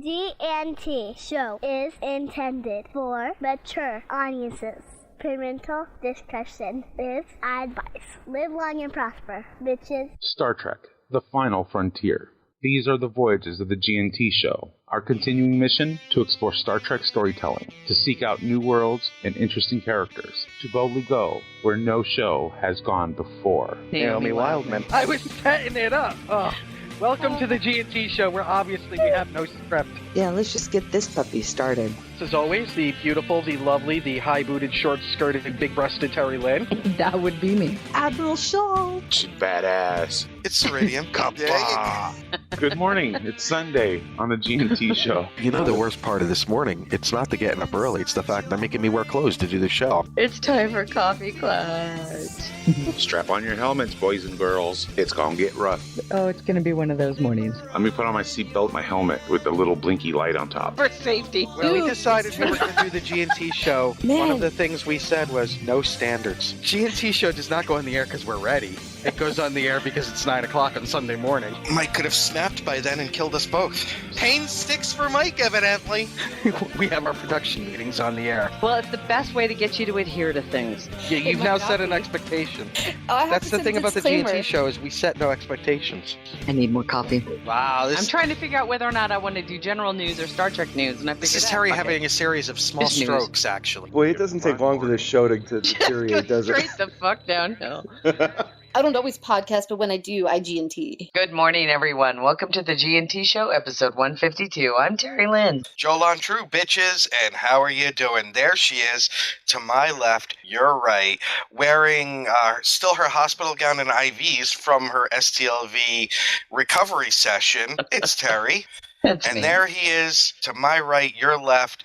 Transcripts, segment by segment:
G&T show is intended for mature audiences. Parental discretion is advised. Live long and prosper, bitches. Star Trek, The Final Frontier. These are the voyages of the G&T show, our continuing mission to explore Star Trek storytelling, to seek out new worlds and interesting characters, to boldly go where no show has gone before. Naomi Wildman. I was setting it up. Oh. Welcome to the G&T show, where obviously we have no script. Yeah, let's just get this puppy started. As always, the beautiful, the lovely, the high-booted, short-skirted, big-breasted Terilynn. That would be me. Admiral Shaw. She's badass. It's Ceridian. Good morning. It's Sunday on the G&T show. You know the worst part of this morning? It's not the getting up early. It's the fact they're making me wear clothes to do the show. It's time for coffee clutch. Strap on your helmets, boys and girls. It's gonna get rough. Oh, it's going to be one of those mornings. Let me put on my seatbelt, my helmet with the little blinky light on top. For safety. When we decided we were going to do the G&T show, Man. one of the things we said was no standards. G&T show does not go on the air because we're ready. It goes on the air because it's 9 o'clock on Sunday morning. Mike could have snapped by then and killed us both. Pain sticks for Mike, evidently. We have our production meetings on the air. Well, it's the best way to get you to adhere to things. Yeah, you've now set an expectation. That's the thing about the G&T show is we set no expectations. I need more coffee. Wow, I'm trying to figure out whether or not I want to do general news or Star Trek news, and I figured this is out. Terry Fuck it. having a series of small Just news. strokes, actually. Boy, it doesn't take long for this show to deteriorate, does it? Straight the fuck downhill. I don't always podcast, but when I do, I G&T. Good morning, everyone. Welcome to the G&T Show, episode 152. I'm Terilynn. Jolan True, bitches, and how are you doing? There she is, to my left, your right, wearing still her hospital gown and IVs from her STLV recovery session. It's Terry. That's And me. there he is, to my right, your left,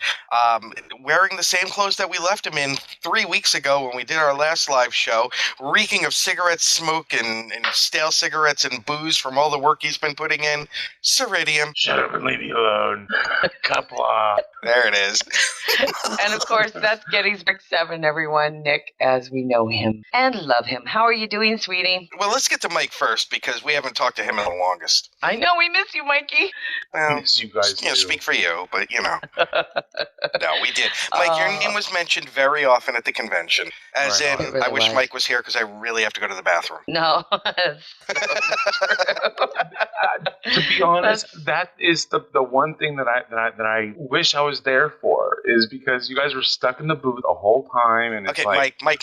wearing the same clothes that we left him in 3 weeks ago when we did our last live show, reeking of cigarette smoke and stale cigarettes and booze from all the work he's been putting in. Ceridian. Shut up and leave me alone. Kapla. There it is. And of course, that's Gettysburg 7, everyone. Nick, as we know him and love him. How are you doing, sweetie? Well, let's get to Mike first, because we haven't talked to him in the longest. I know we miss you, Mikey. Well, Yes, you guys do. speak for you, but No, we did. Mike, your name was mentioned very often at the convention. As Right. in, It really I wish was. Mike was here because I really have to go to the bathroom. No. That's so true. To be honest, that is the one thing that I wish I was there for, is because you guys were stuck in the booth the whole time, and it's Okay, like, Mike.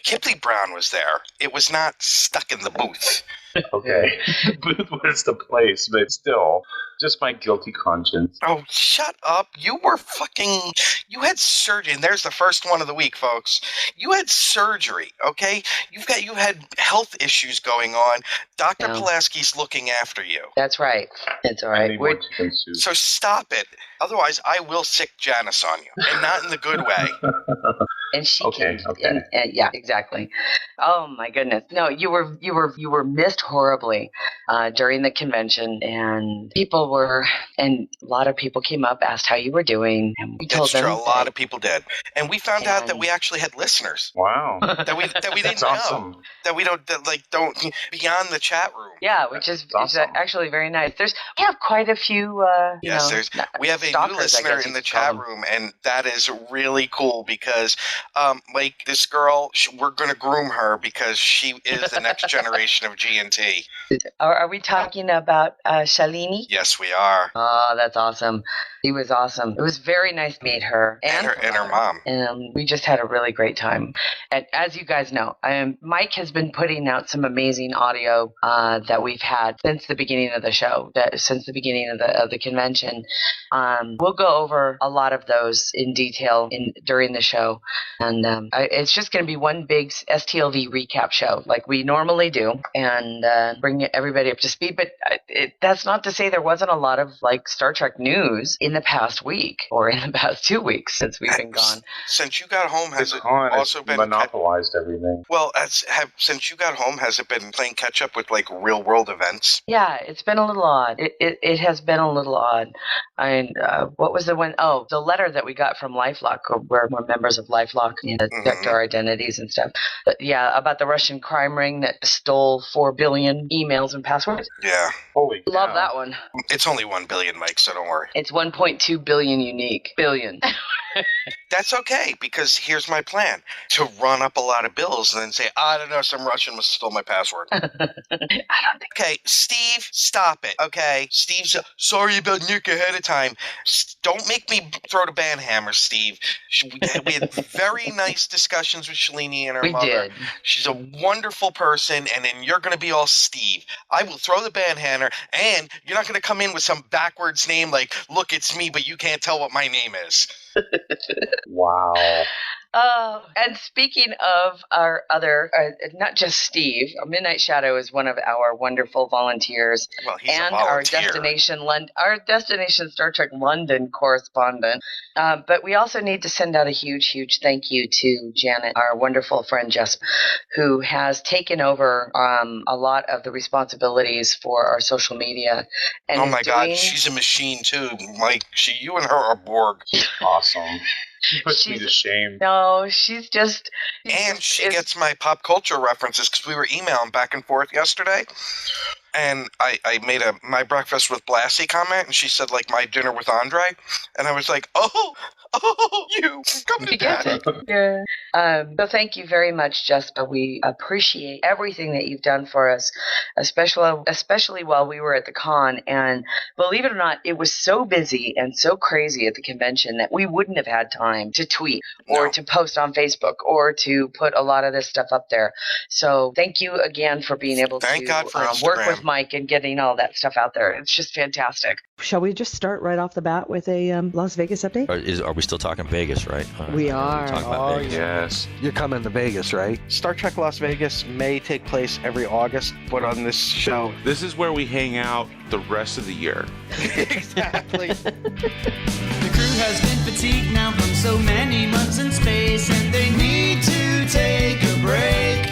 Kipley Brown was there. It was not stuck in the booth. okay, the booth was the place, but still, just my guilty conscience. Oh, shut up. You had surgery, and there's the first one of the week, folks. You had surgery, okay? You had health issues going on. Dr. Yeah. Pulaski's looking after you. That's right. It's all I right. need more chicken soup. So stop it. Otherwise, I will sick Janice on you, and not in the good way. And she Okay, can, okay. and yeah, exactly. Oh my goodness. No, you were missed horribly during the convention, and a lot of people came up, asked how you were doing, and we told That's true. them A lot of people did, and we found out that we actually had listeners Wow, that we didn't that's know, awesome. that we don't beyond the chat room. Yeah, which is awesome. actually very nice. We have quite a few. We have a new stalkers, I listener guess in you the could call chat them. room, and that is really cool because, like this girl, we're going to groom her because she is the next generation of G&T. Are we talking about Shalini? Yes, we are. Oh, that's awesome. He was awesome. It was very nice to meet her And her mom. And we just had a really great time. And as you guys know, Mike has been putting out some amazing audio that we've had since the beginning of the show, since the beginning of the convention. We'll go over a lot of those in detail during the show. And it's just going to be one big STLV recap show like we normally do, and bring everybody up to speed. But that's not to say there wasn't a lot of like Star Trek news in the past week or in the past 2 weeks since we've been gone. Since you got home, has This it con also has been monopolized everything. Well, since you got home, has it been playing catch up with like real world events? Yeah, it's been a little odd. It has been a little odd. And what was the one? Oh, the letter that we got from LifeLock, where members of LifeLock LifeLock, detect our identities and stuff. But yeah, about the Russian crime ring that stole 4 billion emails and passwords. Yeah. Holy Love cow. that one. It's only 1 billion, Mike, so don't worry. It's 1.2 billion unique. Billion. That's okay, because here's my plan. To run up a lot of bills and then say, I don't know, some Russian must have stole my password. I don't think. Okay, Steve, stop it, okay? Steve's sorry about Nick ahead of time. Don't make me throw the ban hammer, Steve. We had very nice discussions with Shalini and her mother. We did. She's a wonderful person, and then you're going to be all Steve. I will throw the ban hammer, and you're not going to come in with some backwards name like, look, it's me, but you can't tell what my name is. Wow. Oh, and speaking of our other, not just Steve, Midnight Shadow is one of our wonderful volunteers, well, he's and a volunteer. our destination Star Trek London correspondent. But we also need to send out a huge, huge thank you to Janet, our wonderful friend Jess, who has taken over a lot of the responsibilities for our social media. And oh my God, she's a machine too, Mike. You and her are Borg. Awesome. She puts me to shame. No, she's just... And she gets my pop culture references because we were emailing back and forth yesterday. And I made a my breakfast with Blassie comment, and she said, like, my dinner with Andre. And I was like, oh, you come to that. Yeah. So thank you very much, Jessica. We appreciate everything that you've done for us, especially while we were at the con. And believe it or not, it was so busy and so crazy at the convention that we wouldn't have had time to tweet or to post on Facebook or to put a lot of this stuff up there. So thank you again for being able to work with Mike and getting all that stuff out there. It's just fantastic. Shall we just start right off the bat with a Las Vegas update? Are we still talking Vegas, right? We are. Talking about Vegas. Yes. You're coming to Vegas, right? Star Trek Las Vegas may take place every August, but on this show... This is where we hang out the rest of the year. Exactly. The crew has been fatigued now from so many months in space, and they need to take a break.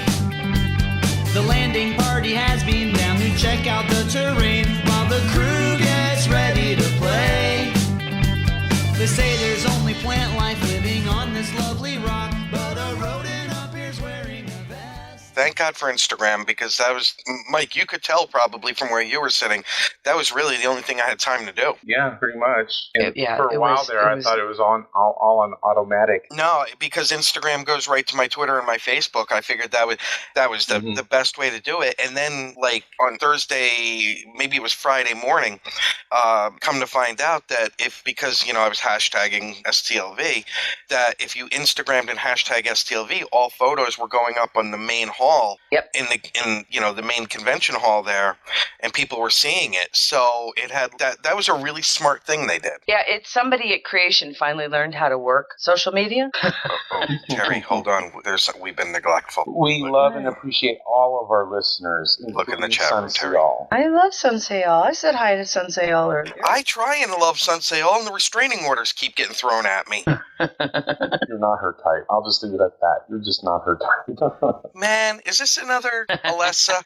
The landing party has been down to check out the terrain while the crew gets ready to play. They say there's only plant life living on this lovely rock, but a rodent up here's wearing a vest. Thank God for Instagram, because that was, Mike, you could tell probably from where you were sitting, that was really the only thing I had time to do. Yeah, pretty much. And for a it while was- there, it I was- thought it was all on automatic. No, because Instagram goes right to my Twitter and my Facebook. I figured that was the best way to do it. And then, like, on Thursday, maybe it was Friday morning, come to find out that because I was hashtagging STLV, that if you Instagrammed and hashtag STLV, all photos were going up on the main hall. Yep. In the main convention hall there, and people were seeing it. So it had that was a really smart thing they did. Yeah, it's somebody at Creation finally learned how to work social media. Terry, hold on. We've been neglectful. We love and appreciate all of our listeners. Look in the chat room, Terry. I love Sensei All. I said hi to Sensei All earlier. I try and love Sensei All, and the restraining orders keep getting thrown at me. You're not her type. I'll just leave it at that. You're just not her type. Man, is this another Alessa?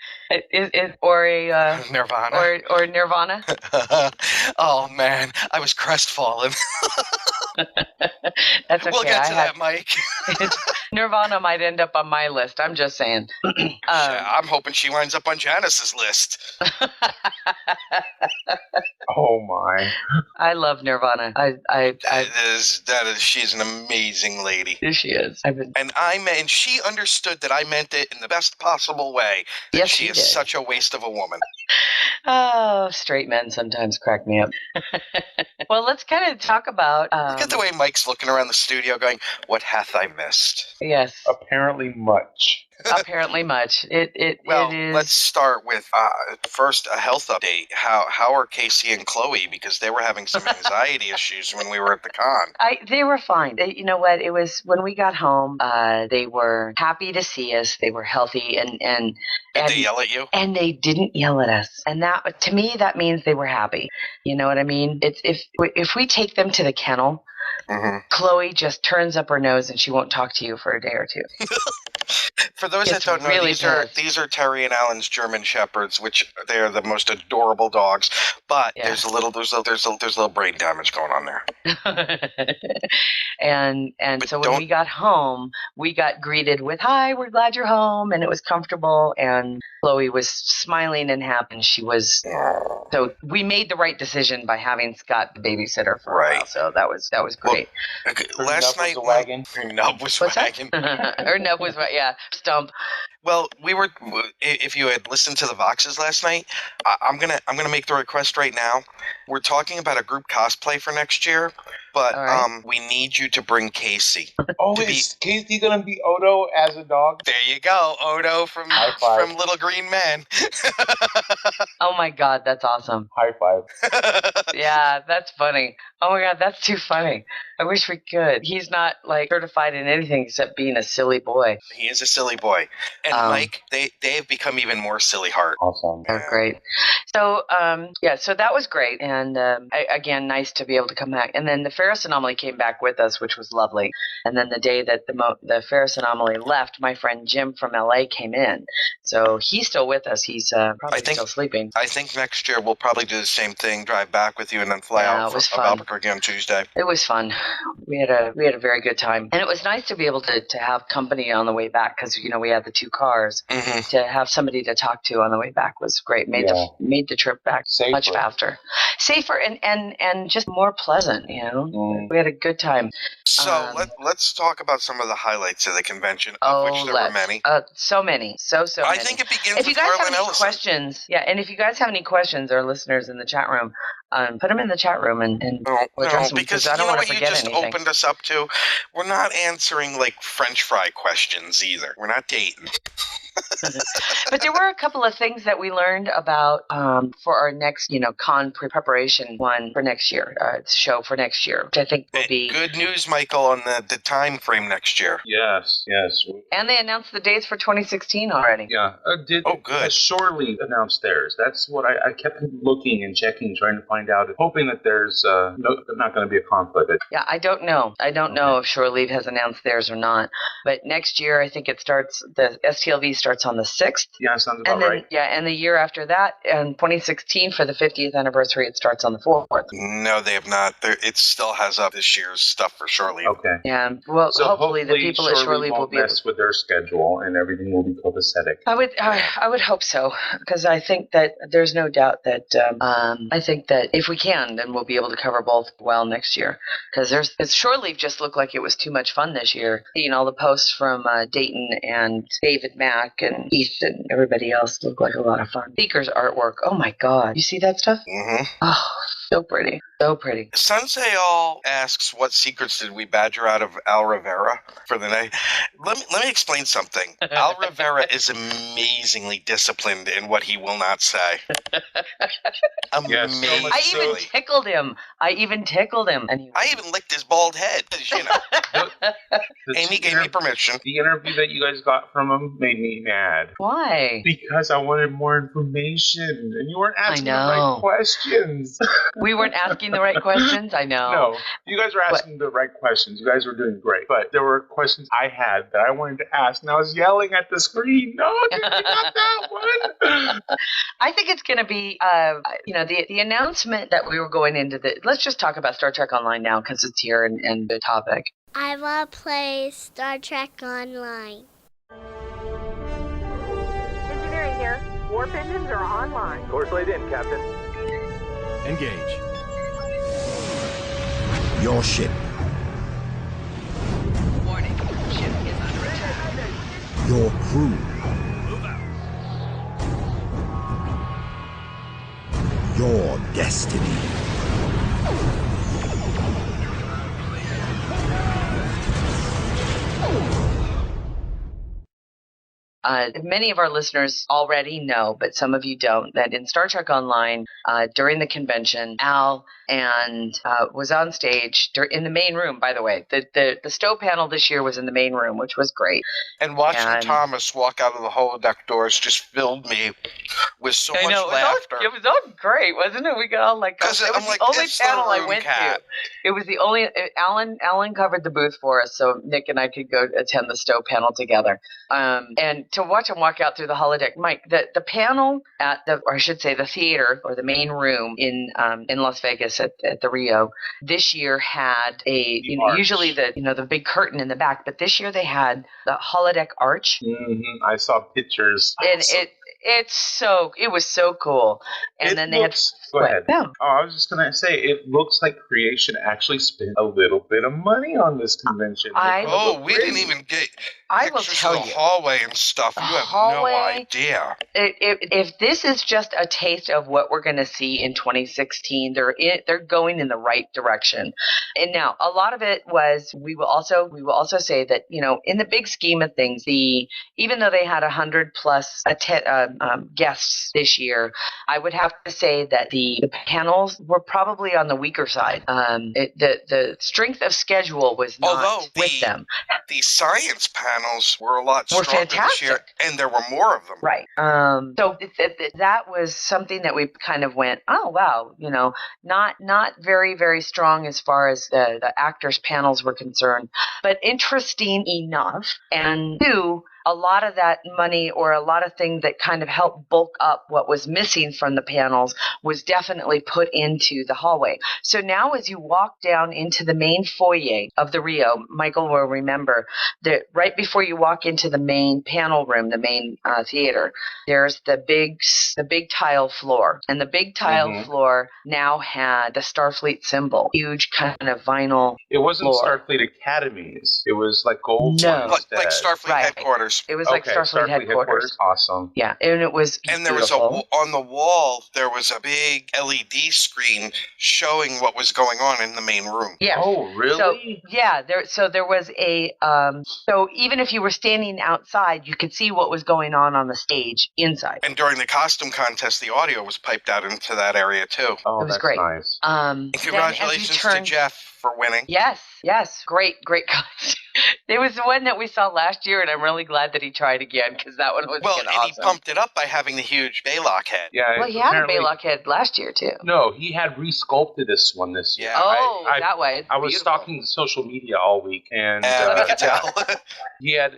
Or a Nirvana? Or Nirvana? Oh, man. I was crestfallen. That's okay. We'll get to that, Mike. Nirvana might end up on my list. I'm just saying. I'm hoping she winds up on Janice's list. Oh my! I love Nirvana. She's an amazing lady. She is. And she understood that I meant it in the best possible way. Yes, she is did. such a waste of a woman. Oh, straight men sometimes crack me up. Well, let's kind of talk about. Look at the way Mike's looking around the studio, going, "What hath I missed?" Yes. Apparently much. Apparently much. It is. Let's start with first a health update. How are Casey and Chloe? Because they were having some anxiety issues when we were at the con. They were fine. You know what? It was when we got home. They were happy to see us. They were healthy, and Did they yell at you? And they didn't yell at us. And that, to me, that means they were happy. You know what I mean? It's if we take them to the kennel. Mm-hmm. Chloe just turns up her nose and she won't talk to you for a day or two. For those that don't know, really these are Terry and Alan's German Shepherds, which they're the most adorable dogs. But there's a little brain damage going on there. and so when we got home, we got greeted with, "Hi, we're glad you're home," and it was comfortable. And Chloe was smiling and happy. She was. So we made the right decision by having Scott the babysitter for a while. So that was great. Well, last night, her nub was wagging. Her nub was stump. Well, if you had listened to the Voxes last night, I'm gonna make the request right now. We're talking about a group cosplay for next year, but we need you to bring Casey. Oh, is Casey gonna be Odo as a dog? There you go, Odo from Little Green Men. Oh my God, that's awesome. High five. Yeah, that's funny. Oh my God, that's too funny. I wish we could. He's not like certified in anything except being a silly boy. He is a silly boy. And Mike, they have become even more silly heart. Awesome. Oh, great. So, so that was great. And again, nice to be able to come back. And then the Ferris Anomaly came back with us, which was lovely. And then the day that the Ferris Anomaly left, my friend Jim from LA came in. So he's still with us. He's probably still sleeping. I think next year we'll probably do the same thing, drive back with you and then fly out from Albuquerque on Tuesday. It was fun. We had a very good time. And it was nice to be able to have company on the way back because, we had the two cars. Mm-hmm. To have somebody to talk to on the way back was great. Made the trip back much faster. Safer and just more pleasant, We had a good time. So let's talk about some of the highlights of the convention, of which there were many. So many. So many. I think it begins if with you guys Harlan have any Ellison. questions, and if you guys have any questions, our listeners in the chat room, put them in the chat room and address them because I don't want to forget anything. You just opened us up to. We're not answering like French fry questions either. We're not dating. But there were a couple of things that we learned about for our next, con preparation one for next year, show for next year, which I think will be good news, Michael, on the time frame next year. Yes. And they announced the dates for 2016 already. Yeah. Good. Has Shorely announced theirs? That's what I kept looking and checking, trying to find out, hoping that there's not going to be a conflict. Yeah, I don't know. I don't know if Shore Leave has announced theirs or not. But next year, I think it starts. The STLV starts on the 6th. Yeah, sounds about right. Yeah, and the year after that, in 2016, for the 50th anniversary, it starts on the 4th. No, they have not. It still has up this year's stuff for Shore Leave. Okay. Yeah, well, so hopefully the people at Shore Leave will be mess with their schedule and everything will be copacetic. I would hope so, because I think that there's no doubt that I think that if we can, then we'll be able to cover both well next year. Because Shore Leave just looked like it was too much fun this year. Seeing all the posts from Dayton and David Mack and Heath and everybody else looked like a lot of fun. Seeker's artwork. Oh my God. You see that stuff? Mm-hmm. Oh, so pretty. So pretty. Sunseal asks, what secrets did we badger out of Al Rivera for the night? Let me explain something. Al Rivera is amazingly disciplined in what he will not say. Amazing. I even tickled him. And I even licked his bald head. Amy gave me permission. The interview that you guys got from him made me mad. Why? Because I wanted more information, and you weren't asking the right questions. We weren't asking the right questions? I know. No, you guys were asking the right questions. You guys were doing great. But there were questions I had that I wanted to ask, and I was yelling at the screen, no, dude, not that one. I think it's going to be, the announcement that we were going into let's just talk about Star Trek Online now, because it's here and the topic. I want to play Star Trek Online. Engineering here. Warp engines are online. Course laid in, Captain. Engage. Your ship. Warning. Ship is under attack. Your crew. Move out. Your destiny. Many of our listeners already know, but some of you don't, that in Star Trek Online, during the convention, Al and was on stage in the main room, by the way. The stow panel this year was in the main room, which was great. And watching Thomas walk out of the holodeck doors just filled me with so much laughter. It was all great, wasn't it? We got all like, because it was the only panel I went to. It was the only, Alan covered the booth for us, so Nick and I could go attend the stow panel together. And to watch him walk out through the holodeck, Mike, the panel at the theater or the main room in Las Vegas at the Rio this year had usually the big curtain in the back, but this year they had the holodeck arch. Mm-hmm. I saw pictures. And it was so cool. And then they had. Go ahead. Yeah. Oh, I was just gonna say, it looks like Creation actually spent a little bit of money on this convention. We didn't even get pictures of the hallway and stuff. You have no idea. If this is just a taste of what we're going to see in 2016, they're going in the right direction. And now a lot of it was we will also say that in the big scheme of things, even though they had 100+ guests this year, I would have to say that the panels were probably on the weaker side. The strength of schedule was not with them. The science panels were a lot stronger this year, and there were more of them. Right. So that was something that we kind of went, oh wow, not very, very strong as far as the actors panels were concerned, but interesting enough. And two, a lot of that money or a lot of things that kind of helped bulk up what was missing from the panels was definitely put into the hallway. So now as you walk down into the main foyer of the Rio, Michael will remember that right before you walk into the main panel room, the main theater, there's the big tile floor. And the big tile floor now had the Starfleet symbol, huge kind of vinyl. It wasn't floor. Starfleet Academies. It was like gold. No. Like Starfleet headquarters. It was like Starfleet headquarters. Awesome. Yeah, and it was And there beautiful. was on the wall, there was a big LED screen showing what was going on in the main room. Yeah. Oh, really? So there was so even if you were standing outside, you could see what was going on the stage inside. And during the costume contest, the audio was piped out into that area too. Oh, it was that's great. Nice. And congratulations to Jeff for winning. Yes, great costume. It was the one that we saw last year, and I'm really glad that he tried again because that one was awesome. He pumped it up by having the huge Baylock head. Yeah, well, he had a Baylock head last year too. No, he had resculpted this one this year. Yeah. That way. I was stalking social media all week, and we could tell. he had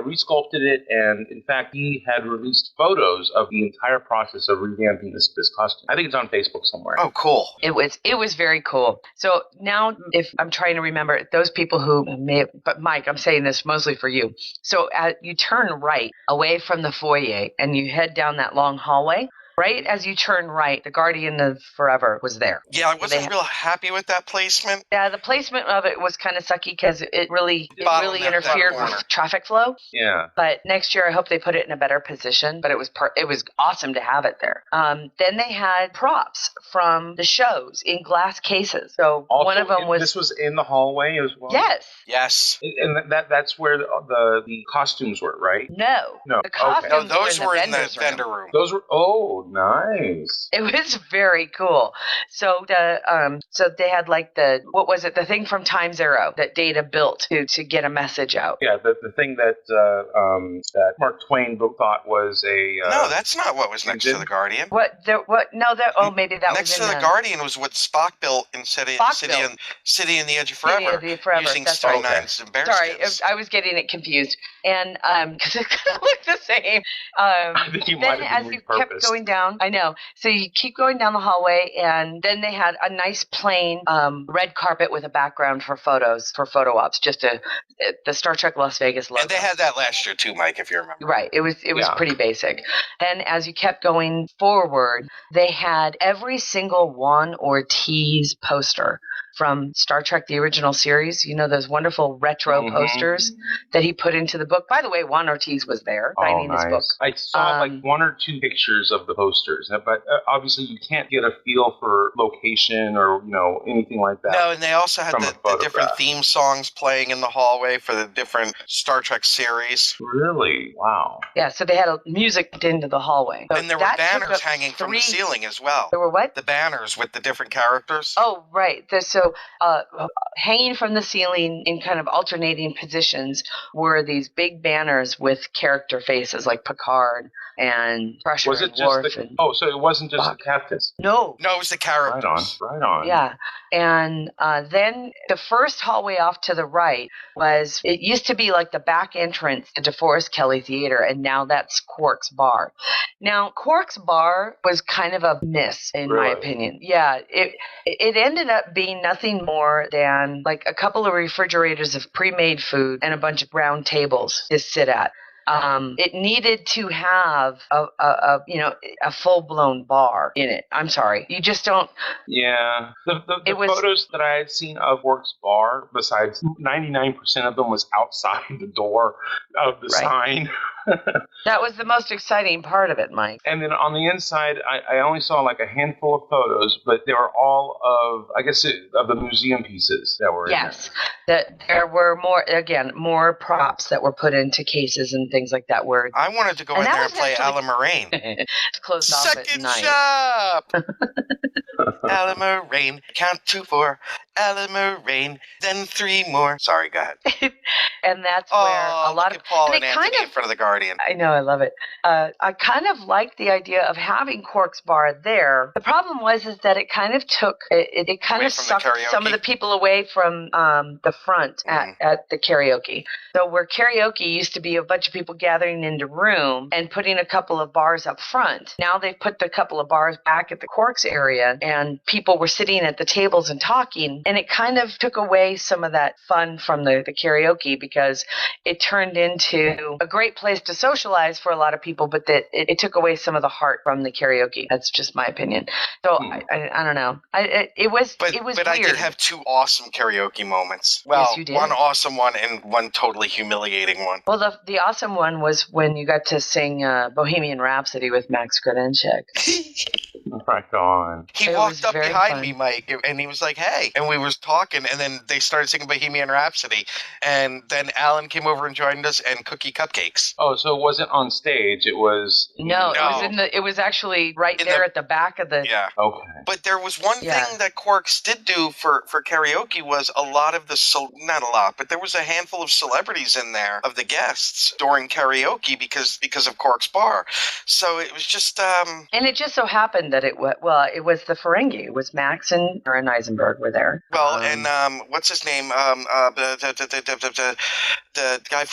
resculpted it, and in fact, he had released photos of the entire process of revamping this costume. I think it's on Facebook somewhere. Oh, cool! It was very cool. So now, if I'm trying to remember those people who may have. But Mike, I'm saying this mostly for you. So you turn right away from the foyer and you head down that long hallway. Right as you turn right, the Guardian of Forever was there. Yeah, I wasn't real happy with that placement. Yeah, the placement of it was kind of sucky because it really interfered with traffic flow. Yeah. But next year, I hope they put it in a better position. But it was awesome to have it there. Then they had props from the shows in glass cases. So also, one of them was. This was in the hallway as well. Yes. And that's where the costumes were, right? No. The costumes those were in the vendor vendor room. Those were nice. It was very cool. So they had like the thing from Time Zero that Data built to get a message out. Yeah, the thing that Mark Twain thought was a no, that's not what was next to the Guardian. Maybe that was next to the Guardian was what Spock built in City in the Edge of Forever, using Steinein's and bear skins. Sorry, I was getting it confused, and because it kind of looked the same. I think you might have been repurposed. Kept going down. I know. So you keep going down the hallway, and then they had a nice plain red carpet with a background for photos, for photo ops, just the Star Trek Las Vegas logo. And they had that last year too, Mike, if you remember. Right. It was pretty basic. Then as you kept going forward, they had every single Juan Ortiz poster from Star Trek, the original series. You know, those wonderful retro posters that he put into the book. By the way, Juan Ortiz was there signing his book. I saw like one or two pictures of the posters, but obviously you can't get a feel for location or, anything like that. No, and they also had the different theme songs playing in the hallway for the different Star Trek series. Really? Wow. Yeah, so they had music into the hallway. So and there were banners hanging from the ceiling as well. There were what? The banners with the different characters. Oh, right. So hanging from the ceiling in kind of alternating positions were these big banners with character faces like Picard and Crusher Was it and just Worf. so it wasn't just the captains? No. No, it was the characters. Right on. Yeah. And then the first hallway off to the right it used to be like the back entrance to DeForest Kelley Theater, and now that's Quark's Bar. Now, Quark's Bar was kind of a miss, in my opinion. Yeah, it ended up being nothing more than like a couple of refrigerators of pre-made food and a bunch of round tables to sit at. It needed to have a full-blown bar in it. I'm sorry, you just don't. Yeah, the photos that I had seen of Works Bar, besides 99% of them was outside the door of the sign. That was the most exciting part of it, Mike. And then on the inside, I only saw like a handful of photos, but they were all of, of the museum pieces that were in there. Yes, that there were more props that were put into cases and things like that. I wanted to go in there and play Alan Moraine. It's closed off at night. Second shop! Alan Moraine, count 2, 4. Alan Moraine, then 3 more. Sorry, go ahead. And that's where a lot of Paul and Anthony in front of the Guardian. I know, I love it. I kind of liked the idea of having Quark's Bar there. The problem was that it kind of took it kind of sucked some of the people away from the front at the karaoke. So where karaoke used to be a bunch of people gathering into room and putting a couple of bars up front. Now they've put the couple of bars back at the Quark's area, and people were sitting at the tables and talking, and it kind of took away some of that fun from the karaoke, because it turned into a great place to socialize for a lot of people, but that it took away some of the heart from the karaoke. That's just my opinion. So I don't know. It was But weird. I did have 2 awesome karaoke moments. Well, yes, you did. One awesome one and one totally humiliating one. Well, the awesome one was when you got to sing Bohemian Rhapsody with Max Grodinchik. Right on. He walked up behind me, Mike, and he was like, "Hey," and we was talking, and then they started singing Bohemian Rhapsody, and then Alan came over and joined us, and Cookie Cupcakes. Oh, so it wasn't on stage; it was. No, it was actually right there at the back of the. Yeah. Okay. But there was one thing that Quarks did do for karaoke was a lot of not a lot, but there was a handful of celebrities in there of the guests during karaoke because of Quark's Bar. So it was just. And it just so happened that it was the Ferengi. It was Max and Aaron Eisenberg were there. Well, and what's his name? The guy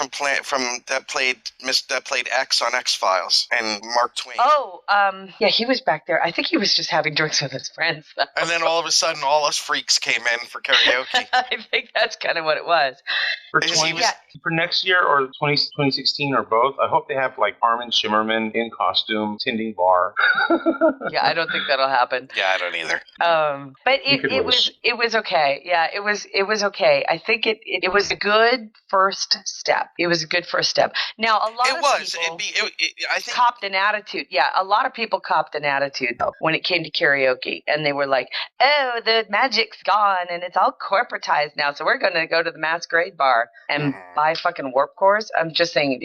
that played X on X-Files, and Mark Twain. Oh, yeah, he was back there. I think he was just having drinks with his friends. And then all of a sudden, all us freaks came in for karaoke. I think that's kind of what it was. For next year or 2016 or both, I hope they have like Armin Shimmerman in costume tending bar. Yeah, I don't think that'll happen. Yeah, I don't either. But it was okay. Yeah, it was okay. I think it was a good first step. It was a good first step. Now a lot of people I think copped an attitude. Yeah, a lot of people copped an attitude though when it came to karaoke, and they were like, "Oh, the magic's gone and it's all corporatized now, so we're going to go to the Masquerade Bar and buy fucking warp cores." I'm just saying,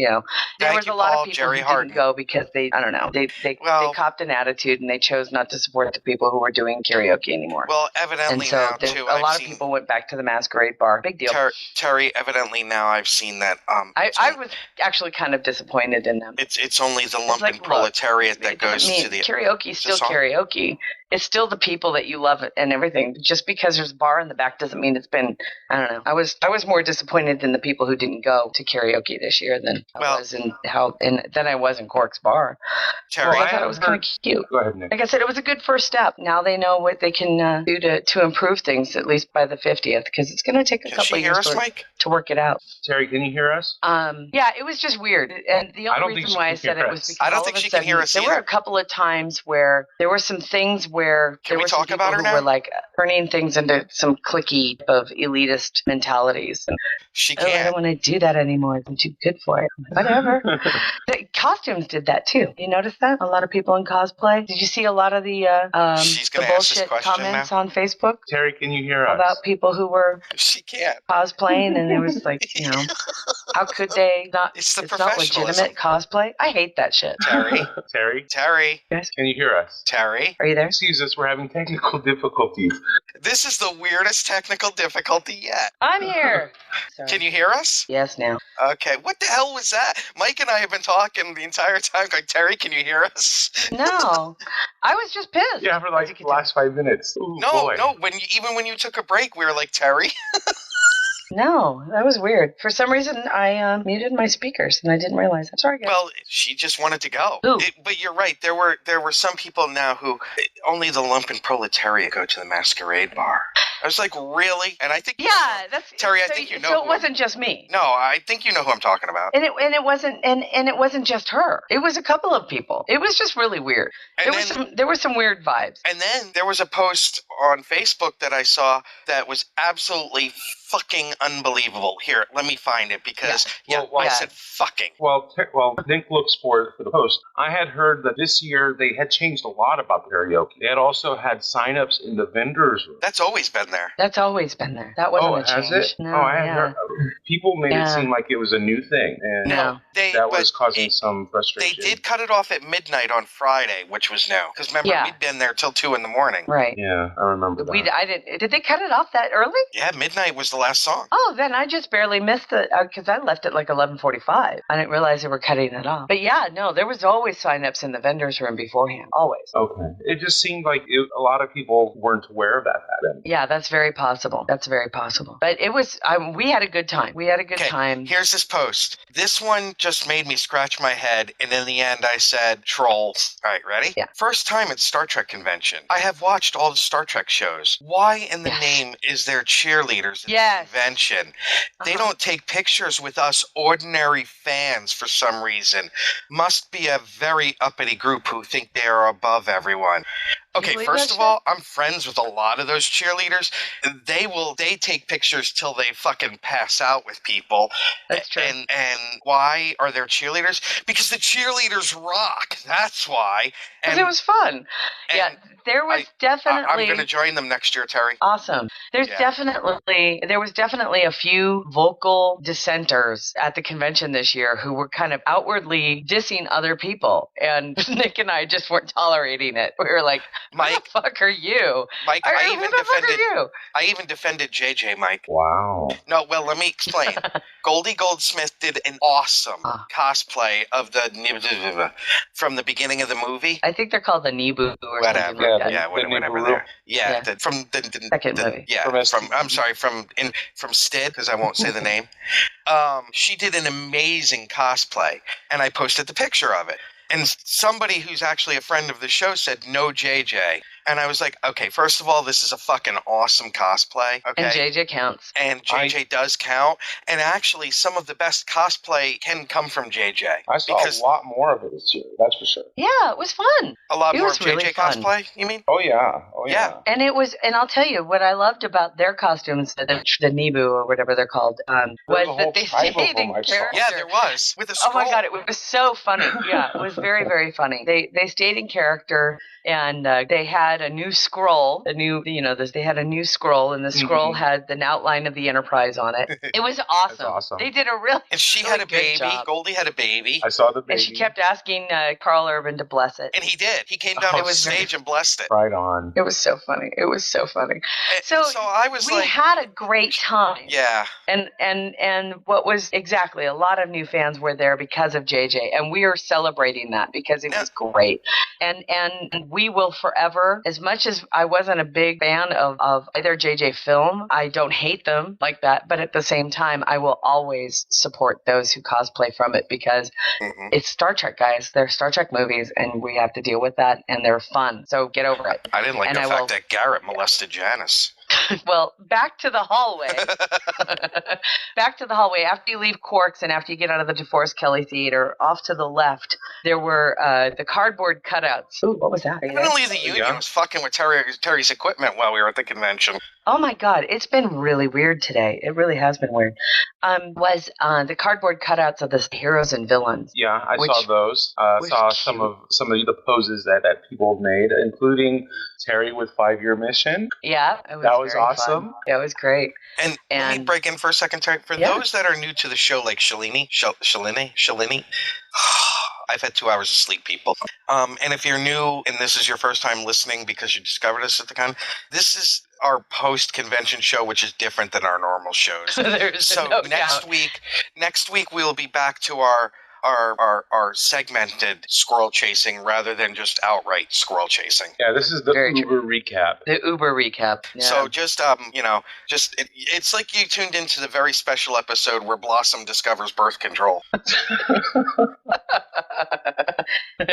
there was a lot of people who didn't go because they copped an attitude and they chose not to support the people who were doing karaoke anymore. Well, evidently now too. A lot of people went back to the Masquerade Bar. Big deal. Terry, evidently now I've seen that. I was actually kind of disappointed in them. It's only the lumpen proletariat that goes to the karaoke. Is still karaoke. It's still the people that you love and everything. Just because there's a bar in the back doesn't mean it's been. I don't know. I was more disappointed in the people who didn't go to karaoke this year than I was in Quark's Bar. Terry, I thought it was kind of cute. Go ahead, Nick. Like I said, it was a good first step. Now they know what they can do to improve things, at least by the 50th, because it's going to take a couple of years to work it out. Terry, can you hear us? Yeah, it was just weird, and the only reason why I said it was because I don't think she can hear us there were a couple of times where there were some things where where Can there we were some talk about people her who now? were like turning things into some cliquey of elitist mentalities. She Oh, I can't. don't want to do that anymore. I'm too good for it. Whatever. The costumes did that too. You notice that? A lot of people in cosplay. Did you see a lot of the She's the gonna ask this bullshit question comments now. on Facebook Terry, can you hear us? about people who were She can't. cosplaying, and it was like, you know, how could they not? It's the It's not professionalism. legitimate cosplay. I hate that shit. Terry, Terry, Terry, Yes. can you hear us? Terry. Are you there? Excuse us, we're having technical difficulties. This is the weirdest technical difficulty yet. I'm here. Sorry. Can you hear us? Yes, now. Okay. What the hell was that? Mike and I have been talking the entire time. Like, Terry, can you hear us? No, I was just pissed. Yeah, for like the last 5 minutes. Ooh, No, boy. no. Even when you took a break, we were like, Terry. No, that was weird. For some reason, I muted my speakers, and I didn't realize. I'm sorry, guys. Well, she just wanted to go. Who? But you're right. There were some people now who only the lumpen proletariat go to the masquerade bar. I was like, really? And I think yeah, that's Terry. I so, think you know. So it who- wasn't just me. No, I think you know who I'm talking about. And it wasn't just her. It was a couple of people. It was just really weird. And There were some weird vibes. And then there was a post on Facebook that I saw that was absolutely fucking unbelievable. Here, let me find it because I said fucking. Well, Nick looks for the post. I had heard that this year they had changed a lot about the karaoke. They had also had sign-ups in the vendors room. That's always been there. That's always been there. That wasn't a change. Has it? No, I had yeah. heard. People made it seem like it was a new thing, and that was causing some frustration. They did cut it off at midnight on Friday, which was new. Because remember, we'd been there till 2 a.m. Right. Yeah, I remember that. Did they cut it off that early? Yeah, midnight was the last song. Oh, then I just barely missed it because I left at like 11:45. I didn't realize they were cutting it off. But yeah, no, there was always sign-ups in the vendors room beforehand. Always. Okay. It just seemed like a lot of people weren't aware of that pattern. Yeah, that's very possible. That's very possible. But it was, we had a good time. We had a good time. Here's this post. This one just made me scratch my head, and in the end I said, trolls. All right, ready? Yeah. First time at Star Trek Convention. I have watched all the Star Trek shows. Why in the name is there cheerleaders at the convention? They don't take pictures with us ordinary fans for some reason. Must be a very uppity group who think they are above everyone. Okay, first of all, I'm friends with a lot of those cheerleaders. They take pictures till they fucking pass out with people. That's true. And why are there cheerleaders? Because the cheerleaders rock. That's why. Because it was fun. Yeah, there was definitely. I'm going to join them next year, Terry. Awesome. There was definitely a few vocal dissenters at the convention this year who were kind of outwardly dissing other people, and Nick and I just weren't tolerating it. We were like, Mike, who the fuck are you? Mike, who the fuck are you? I even defended JJ, Mike. Wow. No, well, let me explain. Goldie Goldsmith did an awesome cosplay of the from the beginning of the movie. I think they're called the Nebu or Whatever. something like that. Yeah, whatever. There. Yeah, from the second movie. Yeah, from Stid, because I won't say the name. She did an amazing cosplay, and I posted the picture of it. And somebody who's actually a friend of the show said, no JJ. And I was like, okay, first of all, this is a fucking awesome cosplay. Okay. And JJ counts. And JJ does count. And actually, some of the best cosplay can come from JJ. I saw a lot more of it this year, that's for sure. Yeah, it was fun. A lot It more was of really JJ fun. cosplay, you mean? Oh, yeah. Oh, yeah. And I'll tell you what I loved about their costumes, the Nebu or whatever they're called, was that they stayed in character. Yeah, there was. With a Oh scroll. my God, it was so funny. Yeah, it was very, very funny. They stayed in character, and they had a new scroll. They had a new scroll, and the scroll had an outline of the Enterprise on it. It was awesome. That's awesome. They did a really And she really had a good baby. job. Goldie had a baby. I saw the baby. And she kept asking Carl Urban to bless it. And he did. He came down It on the was stage and blessed it. Right on. It was so funny. It was so funny. So I was we like, had a great time. yeah. And what was exactly, a lot of new fans were there because of JJ, and we are celebrating that because it was great. And we will forever, as much as I wasn't a big fan of either JJ film, I don't hate them like that, but at the same time, I will always support those who cosplay from it because it's Star Trek, guys. They're Star Trek movies, and we have to deal with that, and they're fun. So get over it. I didn't like And the I fact will- that Garrett molested Janice. Well, back to the hallway. Back to the hallway. After you leave Quarks and after you get out of the DeForest Kelley Theater, off to the left, there were the cardboard cutouts. Ooh, what was that? Apparently the union was fucking with Terry's equipment while we were at the convention. Oh my God, it's been really weird today. It really has been weird. Was the cardboard cutouts of the heroes and villains? Yeah, I saw those. Saw some of the poses that people made, including Terry with 5-year mission. Yeah, that was awesome. Fun. Yeah, it was great. And let me break in for a second, Terry. For those that are new to the show, like Shalini, I've had 2 hours of sleep, people. And if you're new and this is your first time listening because you discovered us at the con, this is our post-convention show, which is different than our normal shows. So next week we'll be back to our segmented squirrel chasing rather than just outright squirrel chasing. Yeah, this is the Uber recap. The Uber recap. Yeah. So just it's like you tuned into the very special episode where Blossom discovers birth control.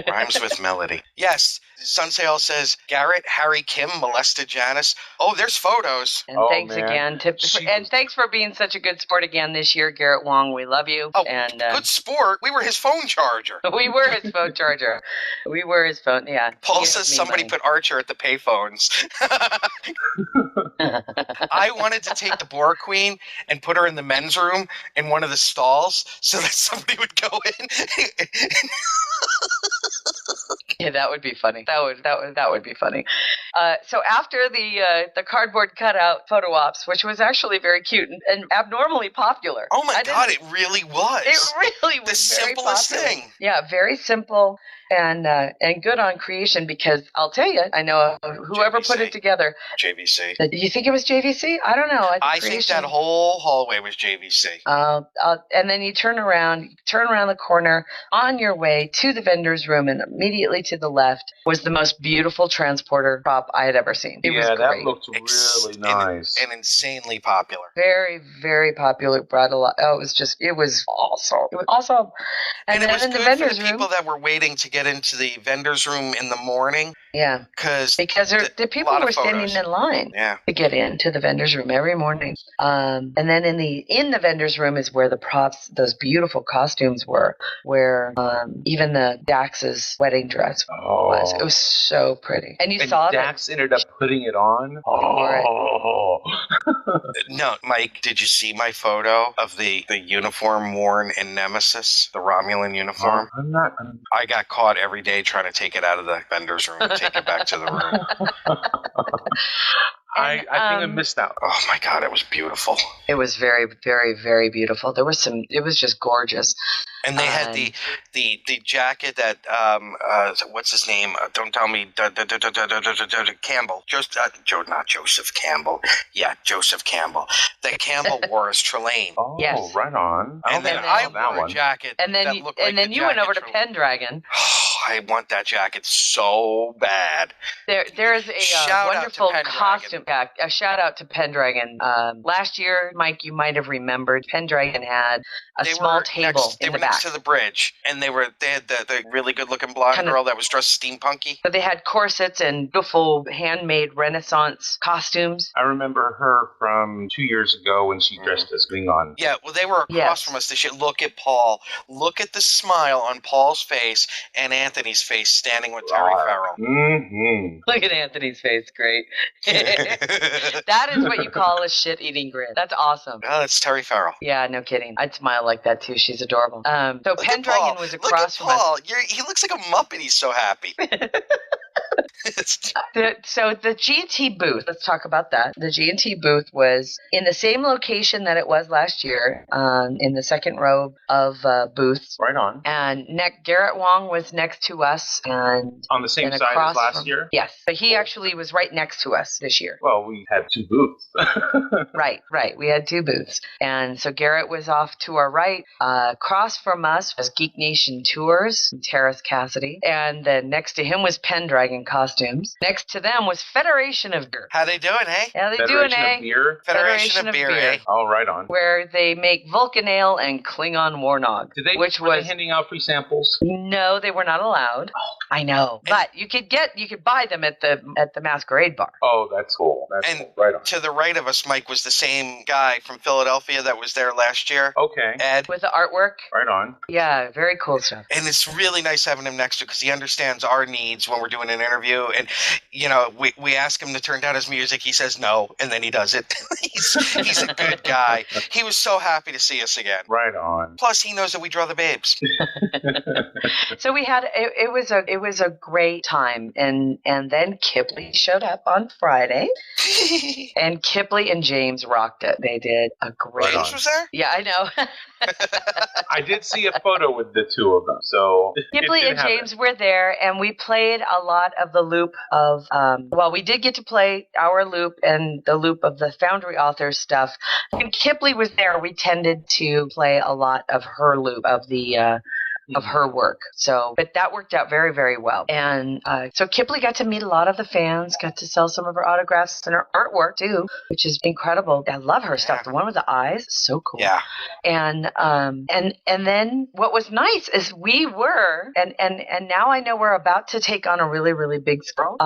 Rhymes with melody. Yes, Sunsale says Garrett, Harry, Kim molested Janice. Oh, there's photos. And thanks again and thanks for being such a good sport again this year, Garrett Wong. We love you. Oh, and good sport. We were his phone charger. We were his phone charger. We were his phone. Yeah. Paul says somebody put Archer at the payphones. I wanted to take the Boar Queen and put her in the men's room in one of the stalls so that somebody would go in. Yeah, that would be funny. That would be funny. So after the cardboard cutout photo ops, which was actually very cute and abnormally popular. Oh my God, it really was. It really was the simplest thing. Yeah, very simple and good on creation because I'll tell you, I know whoever put it together. JVC. You think it was JVC? I don't know. I think that whole hallway was JVC. And then you turn around the corner on your way to the vendor's room, and immediately to the left was the most beautiful transporter prop I had ever seen. It was great. That looked really nice. And insanely popular. Very, very popular. Brought a lot. Oh, it was awesome. It was awesome. And it was good for the people that were waiting to get into the vendor's room in the morning. Yeah. Because the people were standing in line to get into the vendor's room every morning. And then in the vendor's room is where the props, those beautiful costumes were, where even the Dax's wedding dress was. It was so pretty. And Dax ended up putting it on. No, Mike, did you see my photo of the uniform worn in Nemesis, the Romulan uniform? I got caught every day trying to take it out of the vendor's room and take it back to the room. I think I missed out. Oh my God, it was beautiful. It was very, very, very beautiful. It was just gorgeous. And they had the jacket that what's his name? Don't tell me. Campbell. Not Joseph Campbell. Yeah, Joseph Campbell. That Campbell wore as Trelane. Oh, yes. Right on. And then I wore a jacket. And then you went over to Pendragon. I want that jacket so bad. There is a wonderful costume. Yeah, a shout out to Pendragon. Last year, Mike, you might have remembered Pendragon had a small table in the back. To the bridge, and they had the really good looking blonde girl that was dressed steampunky. So they had corsets and beautiful handmade Renaissance costumes. I remember her from 2 years ago when she dressed as Klingon. Yeah, well, they were across from us. They should look at Paul. Look at the smile on Paul's face and Anthony's face standing with Terry Farrell. Mm-hmm. Look at Anthony's face. Great. That is what you call a shit-eating grin. That's awesome. Oh, that's Terry Farrell. Yeah, no kidding. I'd smile like that too. She's adorable. So Pendragon was across from us. He looks like a Muppet. He's so happy. So the G&T booth, let's talk about that. The G&T booth was in the same location that it was last year, in the second row of booths. Right on. And Garrett Wong was next to us. And on the same side as last year? Yes. But he actually was right next to us this year. Well, we had 2 booths. Right. We had 2 booths. And so Garrett was off to our right. Across from us was Geek Nation Tours, Terrace Cassidy. And then next to him was Pendragon in costumes. Next to them was Federation of Beer. How they doing, hey? How they doing, Federation eh? of Beer? Federation of Beer, eh? Oh, right on. Where they make Vulcan Ale and Klingon Warnog. Were they handing out free samples? No, they were not allowed. I know, but you could buy them at the Masquerade Bar. Oh, that's cool. That's cool. Right on. To the right of us, Mike, was the same guy from Philadelphia that was there last year. Okay. Ed. With the artwork. Right on. Yeah, very cool stuff. And it's really nice having him next to because he understands our needs when we're doing an interview. And, you know, we ask him to turn down his music. He says no, and then he does it. he's a good guy. He was so happy to see us again. Right on. Plus, he knows that we draw the babes. So we had it was a great time, and then Kipley showed up on Friday, and Kipley and James rocked it. They did a great. James was there? Yeah, I know. I did see a photo with the two of them. So Kipley and James were there, and we played a lot of the loop of. We did get to play our loop and the loop of the Foundry author stuff. When Kipley was there, we tended to play a lot of her loop of the. Of her work. But that worked out very, very well. And so Kipley got to meet a lot of the fans, got to sell some of her autographs and her artwork too, which is incredible. I love her stuff. The one with the eyes, so cool. Yeah. And then what was nice is we were, and now I know we're about to take on a really, really big squirrel.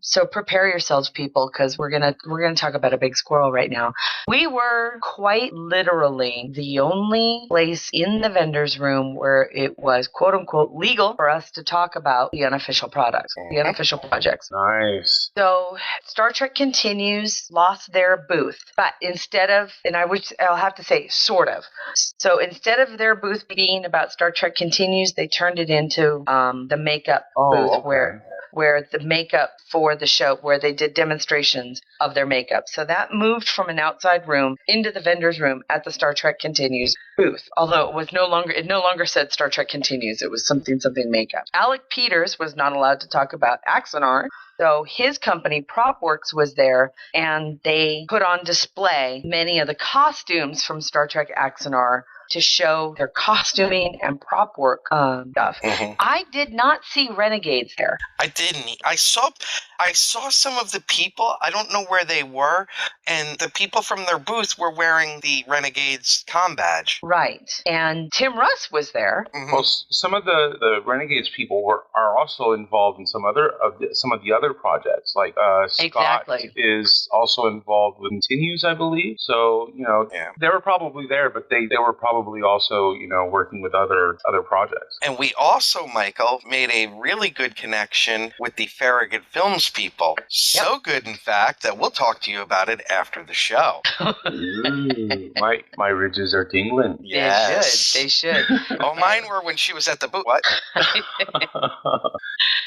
So prepare yourselves, people, because we're gonna talk about a big squirrel right now. We were quite literally the only place in the vendor's room where it was quote unquote legal for us to talk about the unofficial products, the unofficial projects. Nice. So Star Trek Continues lost their booth, but instead of, and I'll have to say sort of. So instead of their booth being about Star Trek Continues, they turned it into the makeup booth where the makeup for the show, where they did demonstrations of their makeup. So that moved from an outside room into the vendor's room at the Star Trek Continues booth. Although it no longer said Star Trek Continues. It was something makeup. Alec Peters was not allowed to talk about Axonar. So his company, PropWorks, was there, and they put on display many of the costumes from Star Trek Axonar to show their costuming and prop work stuff. Mm-hmm. I did not see Renegades there. I didn't. I saw some of the people. I don't know where they were, and the people from their booth were wearing the Renegades comm badge. Right, and Tim Russ was there. Mm-hmm. Well, some of the Renegades people are also involved in some of the other projects. Like Scott is also involved with Continues, I believe. So they were probably there, but they were probably also, working with other projects. And we also, Michael, made a really good connection with the Farragut Films people. So good, in fact, that we'll talk to you about it after the show. Ooh, my ridges are tingling. Yes. They should. Oh, mine were when she was at the booth. What?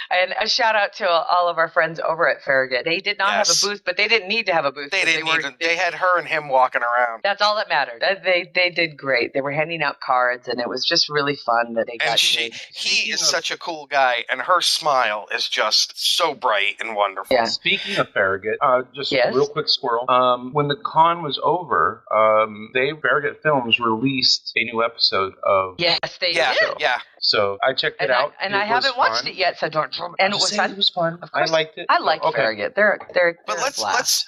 And a shout out to all of our friends over at Farragut. They did not have a booth, but they didn't need to have a booth. They had her and him walking around. That's all that mattered. They did great. They were handing out cards, and it was just really fun that they got to. He is such a cool guy, and her smile is just so bright and wonderful. Yeah. Speaking of Farragut, just a real quick squirrel. When the con was over, Farragut Films released a new episode of. Yes, they did. Yeah. So I checked it out. And I haven't watched it yet, so don't. And it was fun. It was fun. I liked it. I liked Farragut. They're But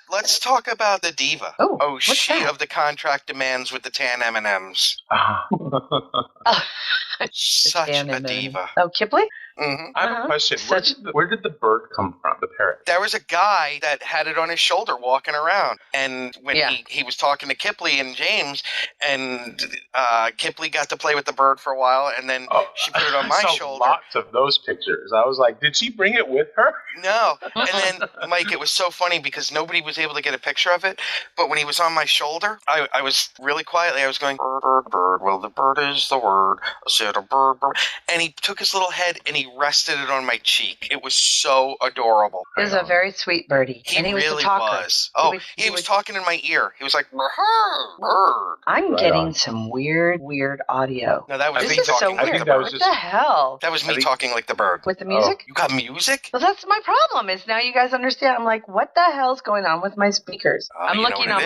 let's talk about the diva. Oh, she of the contract demands with the tan M&Ms. Such a diva. Oh, Kipley? Mm-hmm. I have a question. Where did the bird come from, the parrot? There was a guy that had it on his shoulder walking around. And when he was talking to Kipley and James, and Kipley got to play with the bird for a while, and then she put it on my shoulder. Lots of those pictures. I was like, did she bring it with her? No. And then, Mike, it was so funny because nobody was able to get a picture of it. But when he was on my shoulder, I was really quietly, I was going, bird, bird, bird. Well, the bird is the word. I said a bird, bird. And he took his little head and he rested it on my cheek. It was so adorable. He was a very sweet birdie. He and he really was a talker. was. Oh, he was talking in my ear. He was like, bird. I'm getting some weird audio. No, that was me talking so like weird. the bird. What the hell? That was me talking like the bird. With the music? You got music? Well, that's my problem. Is now you guys understand. I'm like, what the hell's going on with my speakers? I'm looking on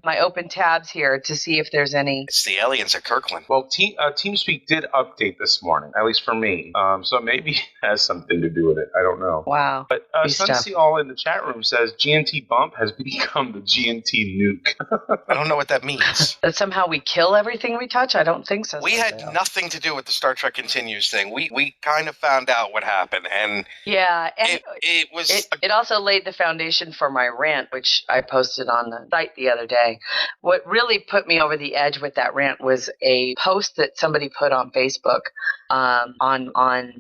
my open tabs here to see if there's any. It's the aliens at Kirk. Kirkland. Well, TeamSpeak did update this morning, at least for me. So maybe it has something to do with it. I don't know. Wow. But Sunsea All in the chat room says GNT Bump has become the GNT Nuke. I don't know what that means. That somehow we kill everything we touch? I don't think so. We had nothing to do with the Star Trek Continues thing. We kind of found out what happened, and yeah, and it was. It also laid the foundation for my rant, which I posted on the site the other day. What really put me over the edge with that rant was a post that somebody put on Facebook. On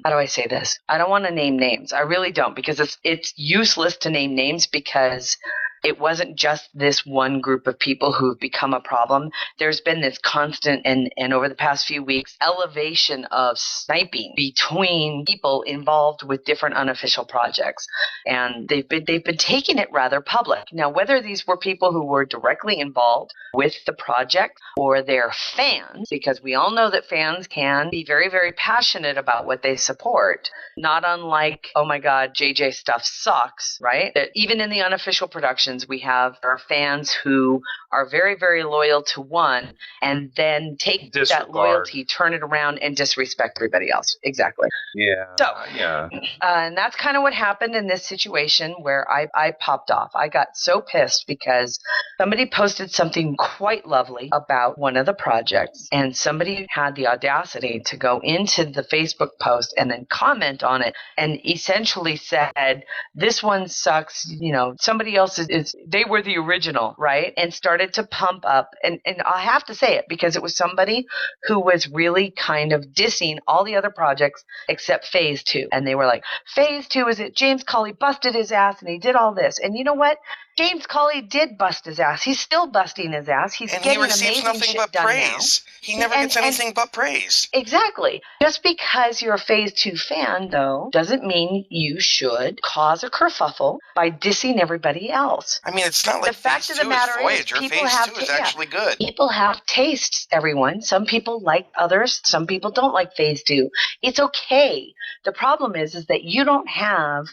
how do I say this? I don't want to name names. I really don't, because it's useless to name names, because it wasn't just this one group of people who've become a problem. There's been this constant and over the past few weeks, elevation of sniping between people involved with different unofficial projects. And they've been taking it rather public. Now, whether these were people who were directly involved with the project or they're fans, because we all know that fans can be very, very passionate about what they support, not unlike, oh my God, JJ stuff sucks, right? That even in the unofficial productions, we have our fans who are very, very loyal to one and then take that loyalty, turn it around, and disrespect everybody else. Exactly. Yeah. So, yeah. And that's kind of what happened in this situation where I popped off. I got so pissed because somebody posted something quite lovely about one of the projects, and somebody had the audacity to go into the Facebook post and then comment on it and essentially said, this one sucks, somebody else is they were the original, right? And started to pump up, and I have to say it because it was somebody who was really kind of dissing all the other projects except Phase 2. And they were like, Phase 2 is it? James Cawley busted his ass and he did all this. And you know what? James Cawley did bust his ass. He's still busting his ass. He's getting amazing shit done praise. Now. He never gets anything but praise. Exactly. Just because you're a Phase 2 fan, though, doesn't mean you should cause a kerfuffle by dissing everybody else. I mean, it's not like the fact of the matter is people have Phase 2 is actually good. People have tastes, everyone. Some people like others. Some people don't like Phase 2. It's okay. The problem is that you don't have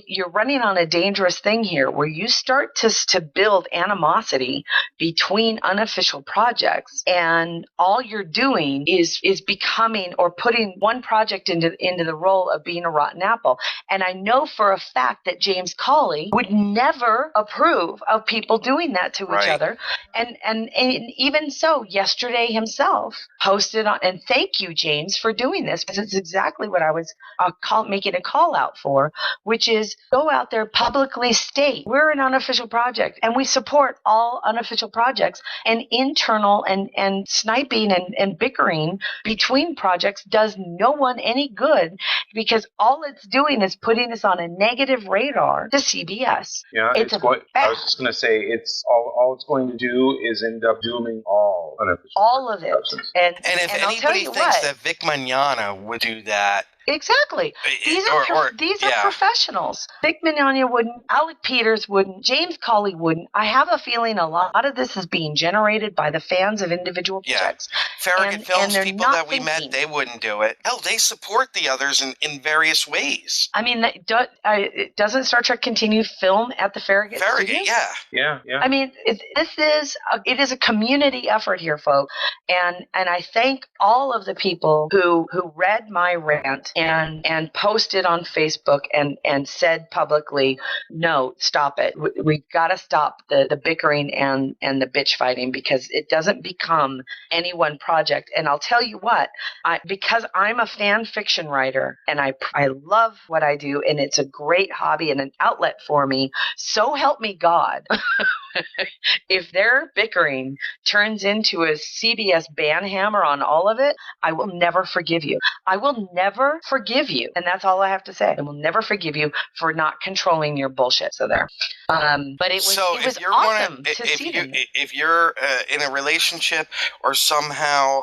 you're running on a dangerous thing here where you start to build animosity between unofficial projects, and all you're doing is becoming or putting one project into the role of being a rotten apple. And I know for a fact that James Cawley would never approve of people doing that to each other. And even so, yesterday himself posted on, and thank you, James, for doing this, because it's exactly what I was making a call out for, which is go out there, publicly state we're an unofficial project and we support all unofficial projects, and internal and sniping and bickering between projects does no one any good, because all it's doing is putting us on a negative radar to CBS. Yeah, I was just going to say, it's all it's going to do is end up dooming all unofficial all of it. And if anybody thinks that Vic Mignogna would do that, exactly. These are professionals. Vic Mignogna wouldn't. Alec Peters wouldn't. James Cawley wouldn't. I have a feeling a lot of this is being generated by the fans of individual projects. Farragut Films people that we met, they wouldn't do it. Hell, they support the others in various ways. I mean, doesn't Star Trek Continue film at the Farragut Studios? Yeah. I mean, it is a community effort here, folks. And I thank all of the people who read my rant and posted on Facebook and said publicly, no, stop it. We've got to stop the bickering and the bitch fighting, because it doesn't become any one project. And I'll tell you what, because I'm a fan fiction writer and I love what I do, and it's a great hobby and an outlet for me, so help me God. If their bickering turns into a CBS banhammer on all of it, I will never forgive you. I will never forgive you. And that's all I have to say. I will never forgive you for not controlling your bullshit. So there. But it was awesome to see them. If you're in a relationship or somehow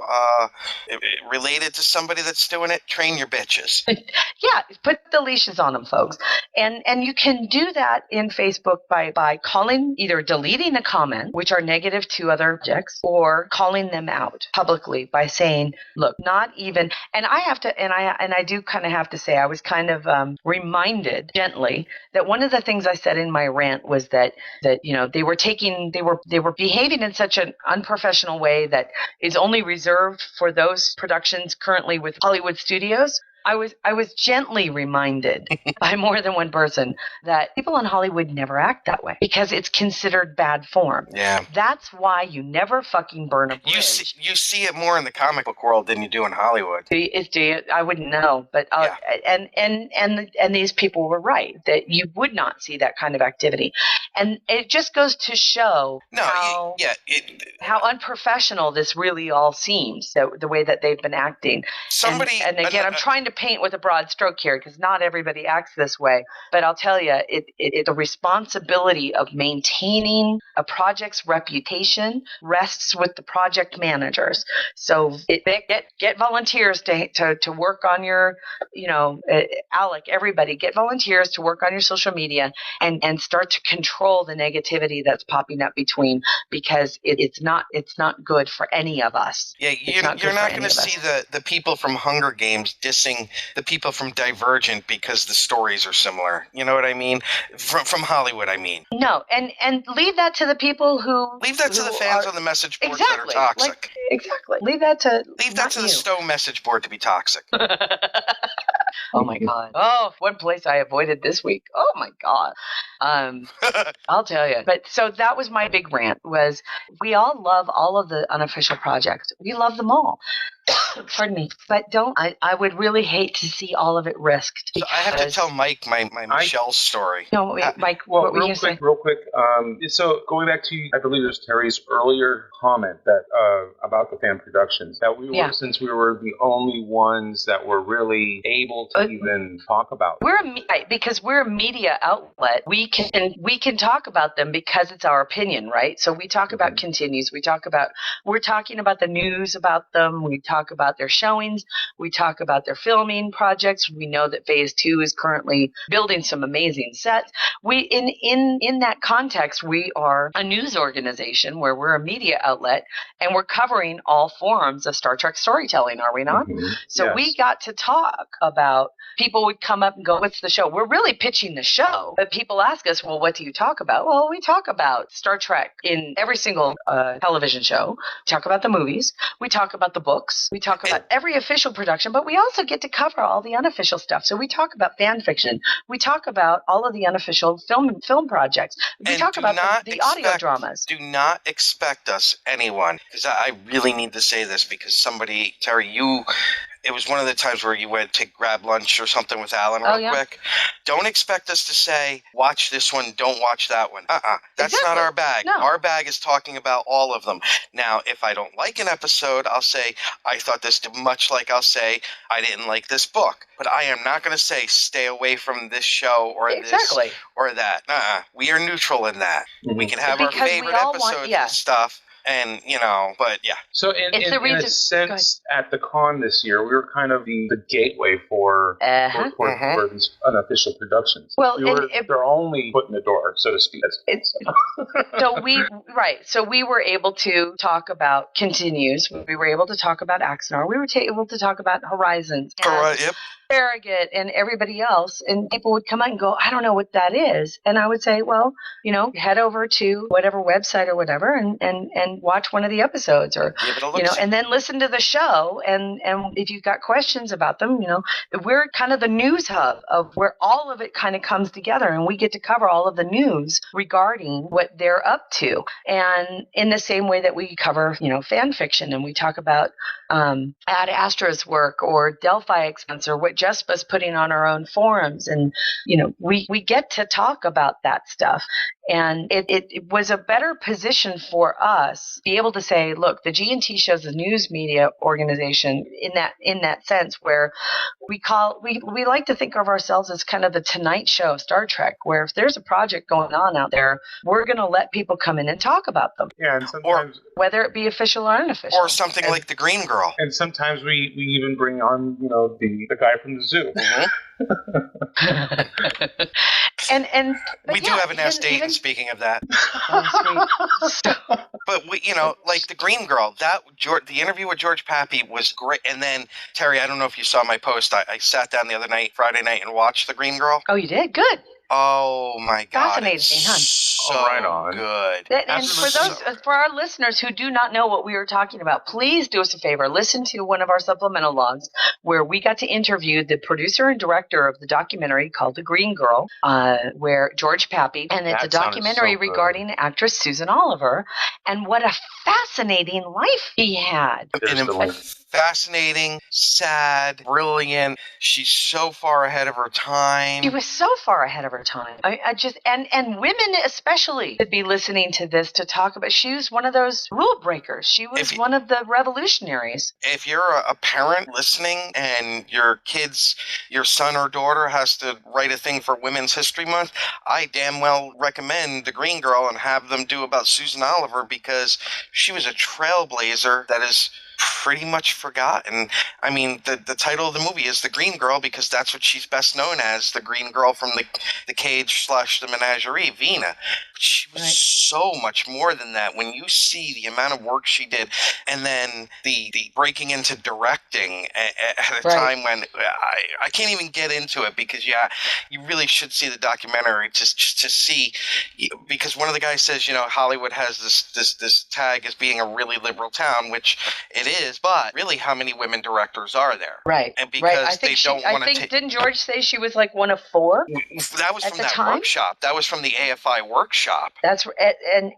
related to somebody that's doing it, train your bitches. Yeah, put the leashes on them, folks. And you can do that in Facebook by calling, either deleting deleting a comment, which are negative to other objects, or calling them out publicly by saying, look, not even, and I have to, and I do kind of have to say, I was kind of reminded gently that one of the things I said in my rant was that they were behaving in such an unprofessional way that is only reserved for those productions currently with Hollywood studios. I was gently reminded by more than one person that people in Hollywood never act that way because it's considered bad form. Yeah. That's why you never fucking burn a bridge. You see it more in the comic book world than you do in Hollywood. Do you? I wouldn't know, but and these people were right that you would not see that kind of activity, and it just goes to show how unprofessional this really all seems. The way that they've been acting. And again, I'm trying to paint with a broad stroke here because not everybody acts this way, but I'll tell you, the responsibility of maintaining a project's reputation rests with the project managers. So get volunteers to work on your, Alec, everybody get volunteers to work on your social media and start to control the negativity that's popping up between, because it's not good for any of us. Yeah, you're not going to see the people from Hunger Games dissing the people from Divergent because the stories are similar. You know what I mean? From Hollywood, I mean. No, and leave that to the people who... Leave that to the fans on the message boards that are toxic. Exactly. Leave that to the Stowe message board to be toxic. Oh my God. Oh, one place I avoided this week. Oh my God. I'll tell you. But so that was my big rant, was we all love all of the unofficial projects. We love them all. Pardon me. But I would really hate to see all of it risked. So I have to tell Mike my Michelle story. No, wait, Mike, what were you saying? Real quick. So going back to, I believe it was Terry's earlier comment that about the fan productions, that since we were the only ones that were really able to even talk about. Because we're a media outlet, we can talk about them because it's our opinion, right? So we talk about continues. We're talking about the news about them. We talk about their showings. We talk about their filming projects. We know that Phase 2 is currently building some amazing sets. In that context, we are a news organization where we're a media outlet, and we're covering all forms of Star Trek storytelling, are we not? Mm-hmm. So yes. We got to talk about, people would come up and go, what's the show? We're really pitching the show. But people ask us, well, what do you talk about? Well, we talk about Star Trek in every single television show. We talk about the movies. We talk about the books. We talk about every official production, but we also get to cover all the unofficial stuff. So we talk about fan fiction. We talk about all of the unofficial film projects. We talk about the audio dramas. Do not expect us, anyone, because I really need to say this, because somebody, Terry, it was one of the times where you went to grab lunch or something with Alan real quick. Don't expect us to say, watch this one, don't watch that one. That's not our bag. No. Our bag is talking about all of them. Now, if I don't like an episode, I'll say, I thought this, much like I'll say, I didn't like this book. But I am not going to say, stay away from this show or this or that. We are neutral in that. Mm-hmm. We can have our favorite episodes and stuff. And, but yeah. So in a sense, at the con this year, we were kind of the gateway for these unofficial productions. Well, they're only foot in the door, so to speak. So we were able to talk about Continues. We were able to talk about Axanar. We were able to talk about Horizons. Yep. Farragut and everybody else, and people would come out and go, I don't know what that is. And I would say, well, head over to whatever website or whatever and watch one of the episodes, or and then listen to the show, and if you've got questions about them, we're kind of the news hub of where all of it kind of comes together, and we get to cover all of the news regarding what they're up to. And in the same way that we cover fan fiction, and we talk about Ad Astra's work or Delphi Expense or what Jespa's putting on our own forums, and we get to talk about that stuff. And it was a better position for us to be able to say, look, the G&T show's a news media organization in that sense, where we like to think of ourselves as kind of the Tonight Show of Star Trek, where if there's a project going on out there, we're going to let people come in and talk about them. Yeah, and sometimes, whether it be official or unofficial, or something like the Green Girl. And sometimes we even bring on the guy from the zoo. Mm-hmm. and we do have an Ask Dayton. Speaking of that, but like the Green Girl, the interview with George Pappy was great. And then Terry, I don't know if you saw my post. I sat down the other night, Friday night, and watched the Green Girl. Oh, you did? Good. Oh my God! Fascinating, huh? So right on. Good. And for our listeners who do not know what we were talking about, please do us a favor. Listen to one of our supplemental logs where we got to interview the producer and director of the documentary called The Green Girl, where George Pappy, and it's a documentary regarding actress Susan Oliver and what a fascinating life he had. Fascinating, sad, brilliant. She's so far ahead of her time. She was so far ahead of her time. I just and women especially should be listening to this to talk about. She was one of those rule breakers. She was one of the revolutionaries. If you're a parent listening and your son or daughter has to write a thing for Women's History Month, I damn well recommend The Green Girl and have them do about Susan Oliver, because she was a trailblazer that is pretty much forgotten. I mean, the title of the movie is The Green Girl because that's what she's best known as, the Green Girl from the Cage / the Menagerie, Vina. But she was so much more than that. When you see the amount of work she did, and then the breaking into directing at a time when I can't even get into it, because you really should see the documentary to see, because one of the guys says, Hollywood has this tag as being a really liberal town, which it is, but really, how many women directors are there? Right. And because they don't want to didn't George say she was like one of 4? That was from that workshop. That was from the AFI workshop. That's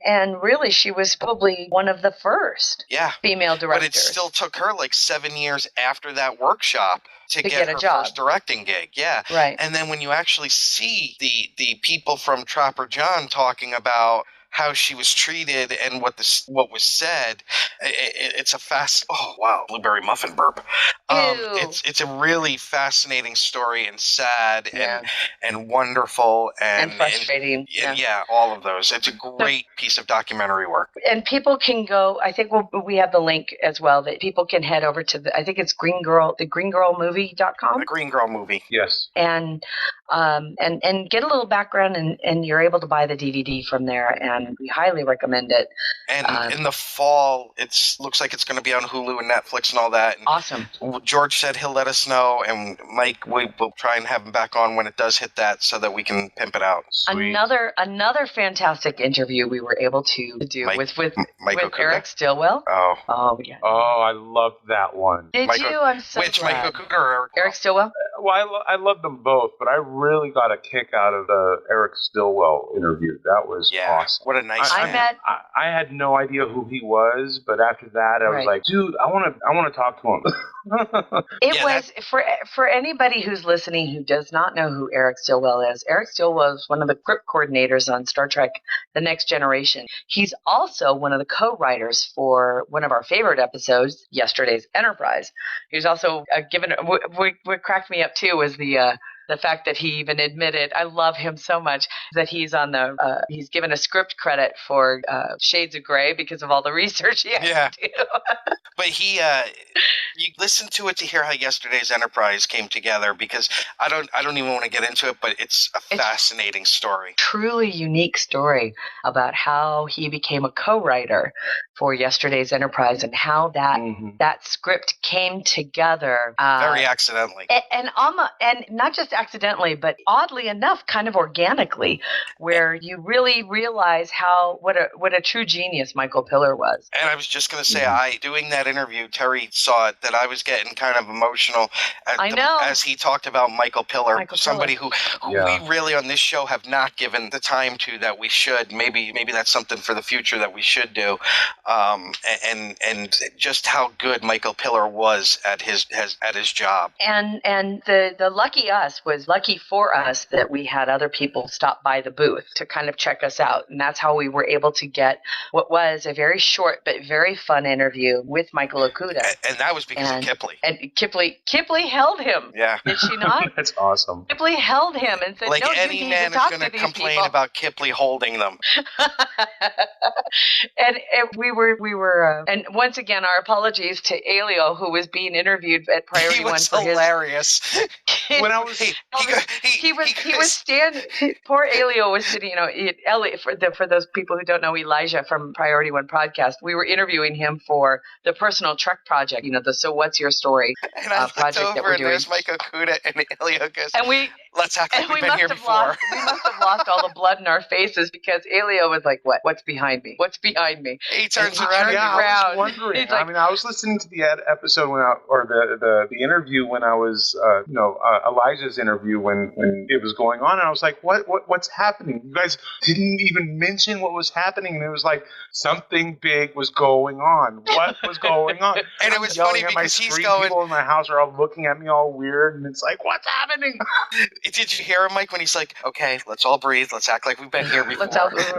and really, she was probably one of the first female directors. But it still took her like 7 years after that workshop to get her job. First directing gig. Yeah. Right. And then when you actually see the people from Trapper John talking about how she was treated and what was said, it's a blueberry muffin burp. It's a really fascinating story, and sad and wonderful and frustrating. And all of those. It's a great piece of documentary work. And people can go. I think we have the link as well that people can head over to. I think it's thegreengirlmovie.com. The Green Girl Movie. Yes. And get a little background, and you're able to buy the DVD from there, and we highly recommend it. And in the fall, looks like it's going to be on Hulu and Netflix and all that. And awesome. George said he'll let us know, and Mike, we will try and have him back on when it does hit that, so that we can pimp it out. Sweet. Another fantastic interview we were able to do with Eric Stillwell. Oh yeah. Oh, I loved that one. Did you? I'm so glad. Which glad. Mike Okuda or Eric Stillwell? Well, I love them both, but I really got a kick out of the Eric Stillwell interview. That was awesome. What a nice man. I had no idea who he was, but after that, I was like, dude, I want to talk to him. It was for anybody who's listening who does not know who Eric Stillwell is. Eric Stillwell is one of the script coordinators on Star Trek: The Next Generation. He's also one of the co-writers for one of our favorite episodes, Yesterday's Enterprise. He's also what cracked me up too was the fact that he even admitted, I love him so much, that he's on he's given a script credit for Shades of Grey because of all the research he had to do. But you listen to it to hear how Yesterday's Enterprise came together, because I don't even want to get into it, but it's a fascinating story. Truly unique story about how he became a co-writer for Yesterday's Enterprise and how that script came together. Very accidentally. And not just accidentally, but oddly enough, kind of organically, where you really realize what a true genius Michael Piller was. And I was just going to say, doing that interview, Terry saw it, that I was getting kind of emotional as he talked about Michael Piller, somebody who we really on this show have not given the time to that we should. Maybe that's something for the future that we should do. And just how good Michael Piller was at his job. And the lucky for us that we had other people stop by the booth to kind of check us out. And that's how we were able to get what was a very short but very fun interview with against Michael Okuda. And that was because of Kipley. And Kipley held him. Yeah. Did she not? That's awesome. Kipley held him and said, like no, any you need man to is talk going to to these complain people. about Kipley holding them. and we were and once again, our apologies to Elio, who was being interviewed at Priority He One was for hilarious. When I was he was standing. Poor Elio was sitting. Elliot, for those people who don't know Elijah from Priority One podcast, we were interviewing him for the personal truck project. The So What's Your Story project that we're doing. There's Mike Okuda and Elio goes. And let's act like we've been here before. We must have lost all the blood in our faces because Elio was like, "What? What's behind me? What's behind me?" He turns around. I was wondering. I mean, I was listening to the episode the interview when I was, Elijah's interview when it was going on, and I was like, what's happening? You guys didn't even mention what was happening, and it was like something big was going on. What was going on? And it was funny because he's going. People in my house are all looking at me all weird, and it's like, what's happening? Did you hear him, Mike, when he's like, okay, let's all breathe. Let's act like we've been here before.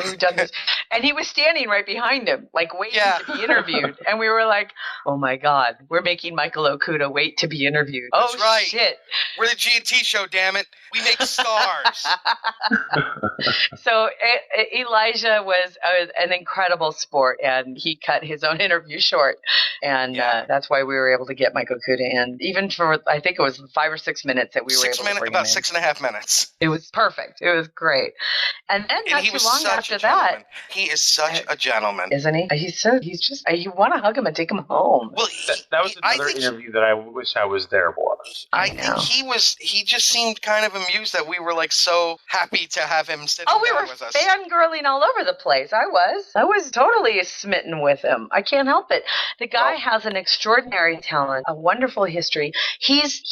We've done this. And he was standing right behind him, like waiting to be interviewed. And we were like, oh my God, we're making Michael Okuda wait to be interviewed. That's right. Shit. We're the G&T show, damn it. We make stars. So Elijah was an incredible sport, and he cut his own interview short. And that's why we were able to get Mike Okuda in. Even for, I think it was 5 or 6 minutes that we were able to bring him in. About 6.5 minutes. It was perfect. It was great. And then not too long after that. He is such a gentleman. Isn't he? You want to hug him and take him home. Well, that was another interview that I wish I was there for. I think he just seemed kind of amused that we were like so happy to have him sitting down with us. We were fangirling all over the place. I was totally smitten with him. I can't help it. The guy has an extraordinary talent, a wonderful history. He's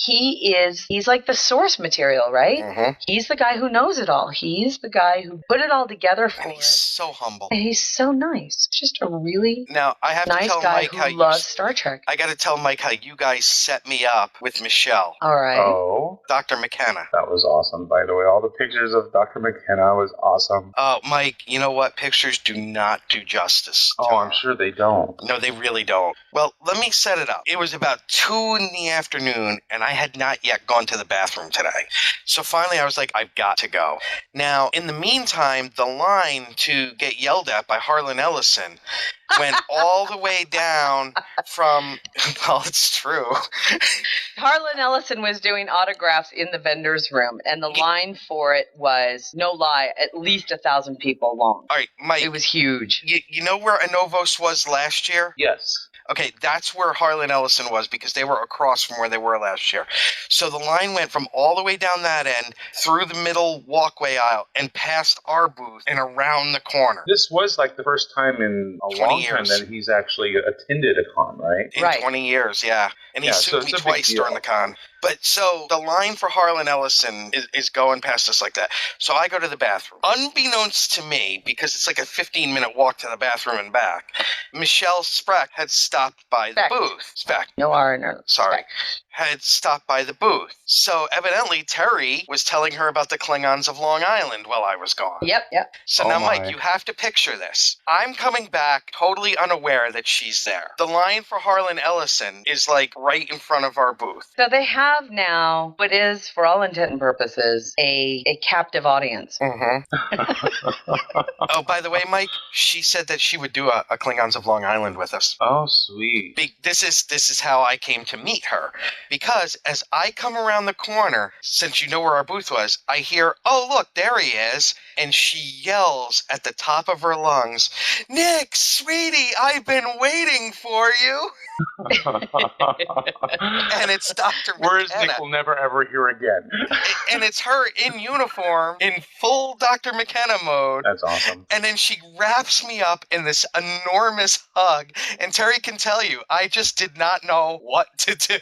like the source material, right? Mm-hmm. He's the guy who knows it all. He's the guy who put it all together for us. He's so humble. And he's so nice. Just a really I have nice to tell guy Mike who loves Star Trek. I got to tell Mike how you guys set me up with Michelle. All right. Oh. Dr. McKenna. That was awesome, by the way. All the pictures of Dr. McKenna was awesome. Oh, Mike, you know what? Pictures do not do justice. Oh, I'm sure they don't. No, they really don't. Well, let me set it up. It was about 2 in the afternoon, and I had not yet gone to the bathroom today. So finally, I was like, I've got to go. Now, in the meantime, the line to get yelled at by Harlan Ellison went all the way down from, well, it's true. Harlan Ellison was doing autographs in the vendor's room, and the line for it was, no lie, at least 1,000 people long. All right, Mike. It was huge. You know where Anovos was last year? Yes. Okay, that's where Harlan Ellison was because they were across from where they were last year. So the line went from all the way down that end, through the middle walkway aisle, and past our booth and around the corner. This was like the first time in a long time that he's actually attended a con, right? In 20 years, yeah. And he sued me twice during the con. But so the line for Harlan Ellison is going past us like that. So I go to the bathroom. Unbeknownst to me, because it's like a 15-minute walk to the bathroom and back, Michelle Speck had stopped by the booth. Speck. No R in her. Sorry. Had stopped by the booth. So evidently Terry was telling her about the Klingons of Long Island while I was gone. Yep. So now, Mike, you have to picture this. I'm coming back totally unaware that she's there. The line for Harlan Ellison is like right in front of our booth. So they have now what is, for all intent and purposes, a captive audience. Mm-hmm. Oh, by the way, Mike, she said that she would do a Klingons of Long Island with us. Oh, sweet. This is how I came to meet her. Because as I come around the corner, since you know where our booth was, I hear, oh, look, there he is. And she yells at the top of her lungs, Nick, sweetie, I've been waiting for you. And it's Dr. McKenna. Words Nick will never, ever hear again. And it's her in uniform, in full Dr. McKenna mode. That's awesome. And then she wraps me up in this enormous hug. And Terry can tell you, I just did not know what to do.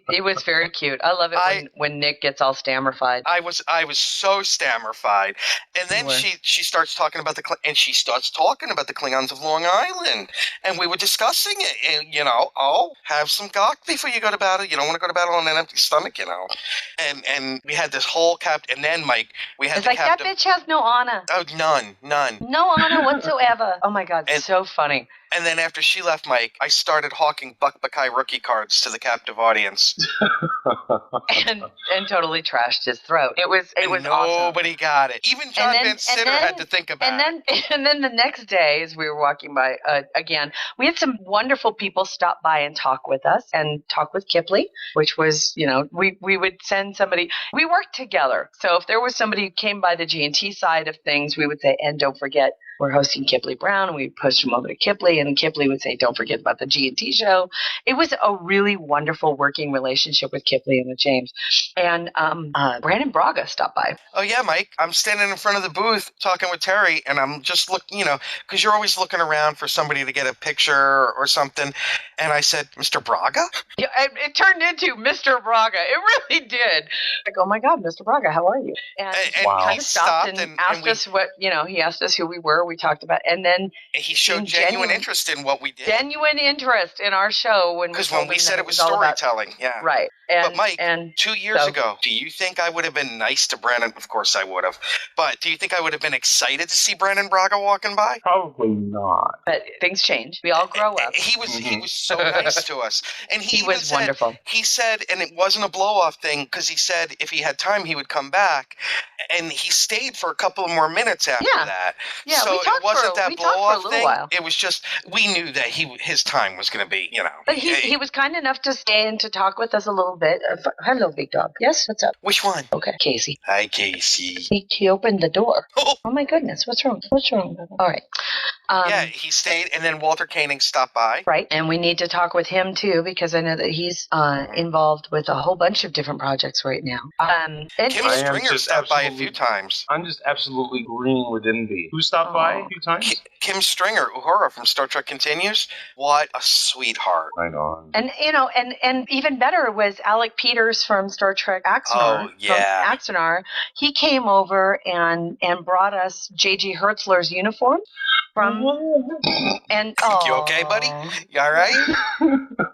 It was very cute. I love it when Nick gets all stammerfied. I was so stammerfied, and then she starts talking about the Klingons of Long Island, and we were discussing it. And, you know, oh, have some gawk before you go to battle. You don't want to go to battle on an empty stomach, you know. And we had this whole and then, Mike, we had It's like, that bitch has no honor. Oh, none. No honor whatsoever. Oh, my God, so funny. And then after she left, Mike, I started hawking Buck Buckeye rookie cards to the captive audience. and totally trashed his throat. It was awesome. Nobody got it. Even John Van Sitter had to think about it. And then the next day, as we were walking by again, we had some wonderful people stop by and talk with us and talk with Kipley, which was, you know, we would send somebody. We worked together. So if there was somebody who came by the G&T side of things, we would say, and don't forget, we're hosting Kipley Brown, and we'd push him over to Kipley, and Kipley would say, don't forget about the G&T show. It was a really wonderful working relationship with Kipley and with James. And Brandon Braga stopped by. Oh, yeah, Mike. I'm standing in front of the booth talking with Terry, and I'm just looking, you know, because you're always looking around for somebody to get a picture or something. And I said, Mr. Braga? Yeah, it turned into Mr. Braga. It really did. Like, oh, my God, Mr. Braga, how are you? And wow. He stopped and asked us what, you know, he asked us who we were. We talked about, and then he showed genuine interest in what we did. Genuine interest in our show because when we said it was storytelling, yeah, right. But Mike, 2 years ago, do you think I would have been nice to Brandon? Of course I would have. But do you think I would have been excited to see Brandon Braga walking by? Probably not. But things change. We all grow up. He was so nice to us, and he was said, wonderful. He said, and it wasn't a blow off thing because he said if he had time he would come back, and he stayed for a couple of more minutes after that. Yeah, so we talked it wasn't that blow off thing. While. It was just we knew that his time was going to be, you know. But he was kind enough to stay and to talk with us a little bit. Hello, big dog. Yes, what's up? Which one? Okay, Casey. Hi, Casey. He opened the door. Oh my goodness, what's wrong? What's wrong? All right. Yeah, he stayed, and then Walter Koenig stopped by. Right, and we need to talk with him too because I know that he's involved with a whole bunch of different projects right now. Kim Stringer stopped by a few times. I'm just absolutely green with envy. Who stopped by a few times? Kim Stringer, Uhura from Star Trek Continues. What a sweetheart. Right on. And you know, and even better was Alec Peters from Star Trek Axonar. Oh yeah. From Axonar. He came over and brought us J.G. Hertzler's uniform from and you okay, buddy? You all right?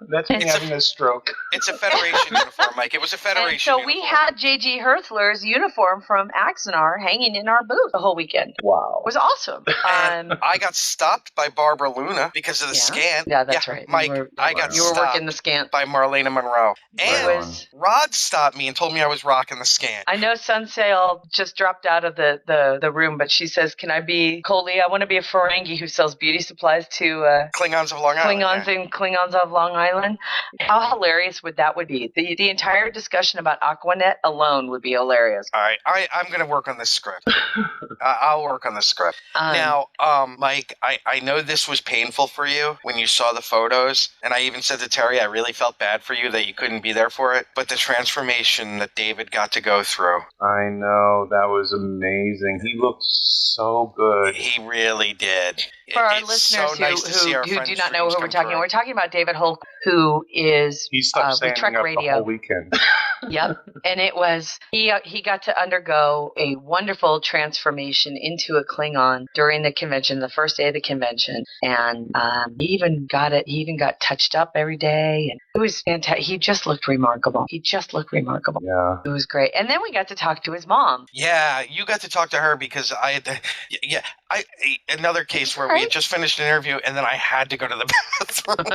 That's me having a stroke. It's a Federation uniform, Mike. It was a Federation so uniform. We had J.G. Hertzler's uniform from Axonar hanging in our booth the whole weekend. Wow. It was awesome. I got stopped by Barbara Luna because of the scan. Yeah, that's right. Mike, I got stopped working the scan by Marlena Monroe. And Rod stopped me and told me I was rocking the scan. I know Sunsail just dropped out of the room, but she says, can I be Coley? I want to be a Ferengi who sells beauty supplies to Klingons of Long Island. Klingons of Long Island. How hilarious would be? The entire discussion about Aquanet alone would be hilarious. All right. I'm going to work on this script. I'll work on the script. Now, Mike, I know this was painful for you when you saw the photos, and I even said to Terry, I really felt bad for you that you couldn't be there for it, but the transformation that David got to go through. I know. That was amazing. He looked so good. He really did. For our listeners who do not know who we're talking about David Hulk, who is he stopped with Trek up Radio. The whole weekend. Yep, and it was he got to undergo a wonderful transformation into a Klingon during the convention, the first day of the convention, and he even got touched up every day, and it was fantastic. He just looked remarkable. Yeah, it was great. And then we got to talk to his mom. Yeah, you got to talk to her because I had to. Yeah, another case where we had just finished an interview and then I had to go to the bathroom.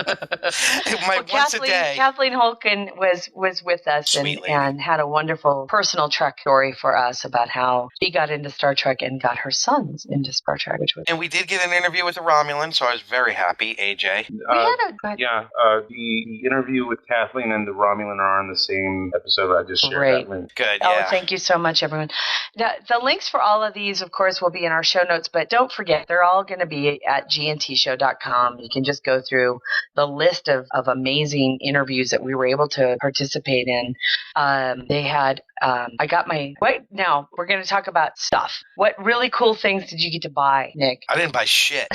Once a day. Kathleen Holken was with us and had a wonderful personal Trek story for us about how she got into Star Trek and got her sons into Star Trek. And we did get an interview with a Romulan, so I was very happy, AJ. The interview with Kathleen and the Romulan are on the same episode. I just shared that link. Good, Oh, thank you so much, everyone. The links for all of these, of course, will be in our show notes, but don't forget, they're all going to be at gntshow.com. You can just go through the list of amazing interviews that we were able to participate in. They had, I got now we're going to talk about stuff. What really cool things did you get to buy, Nick? I didn't buy shit.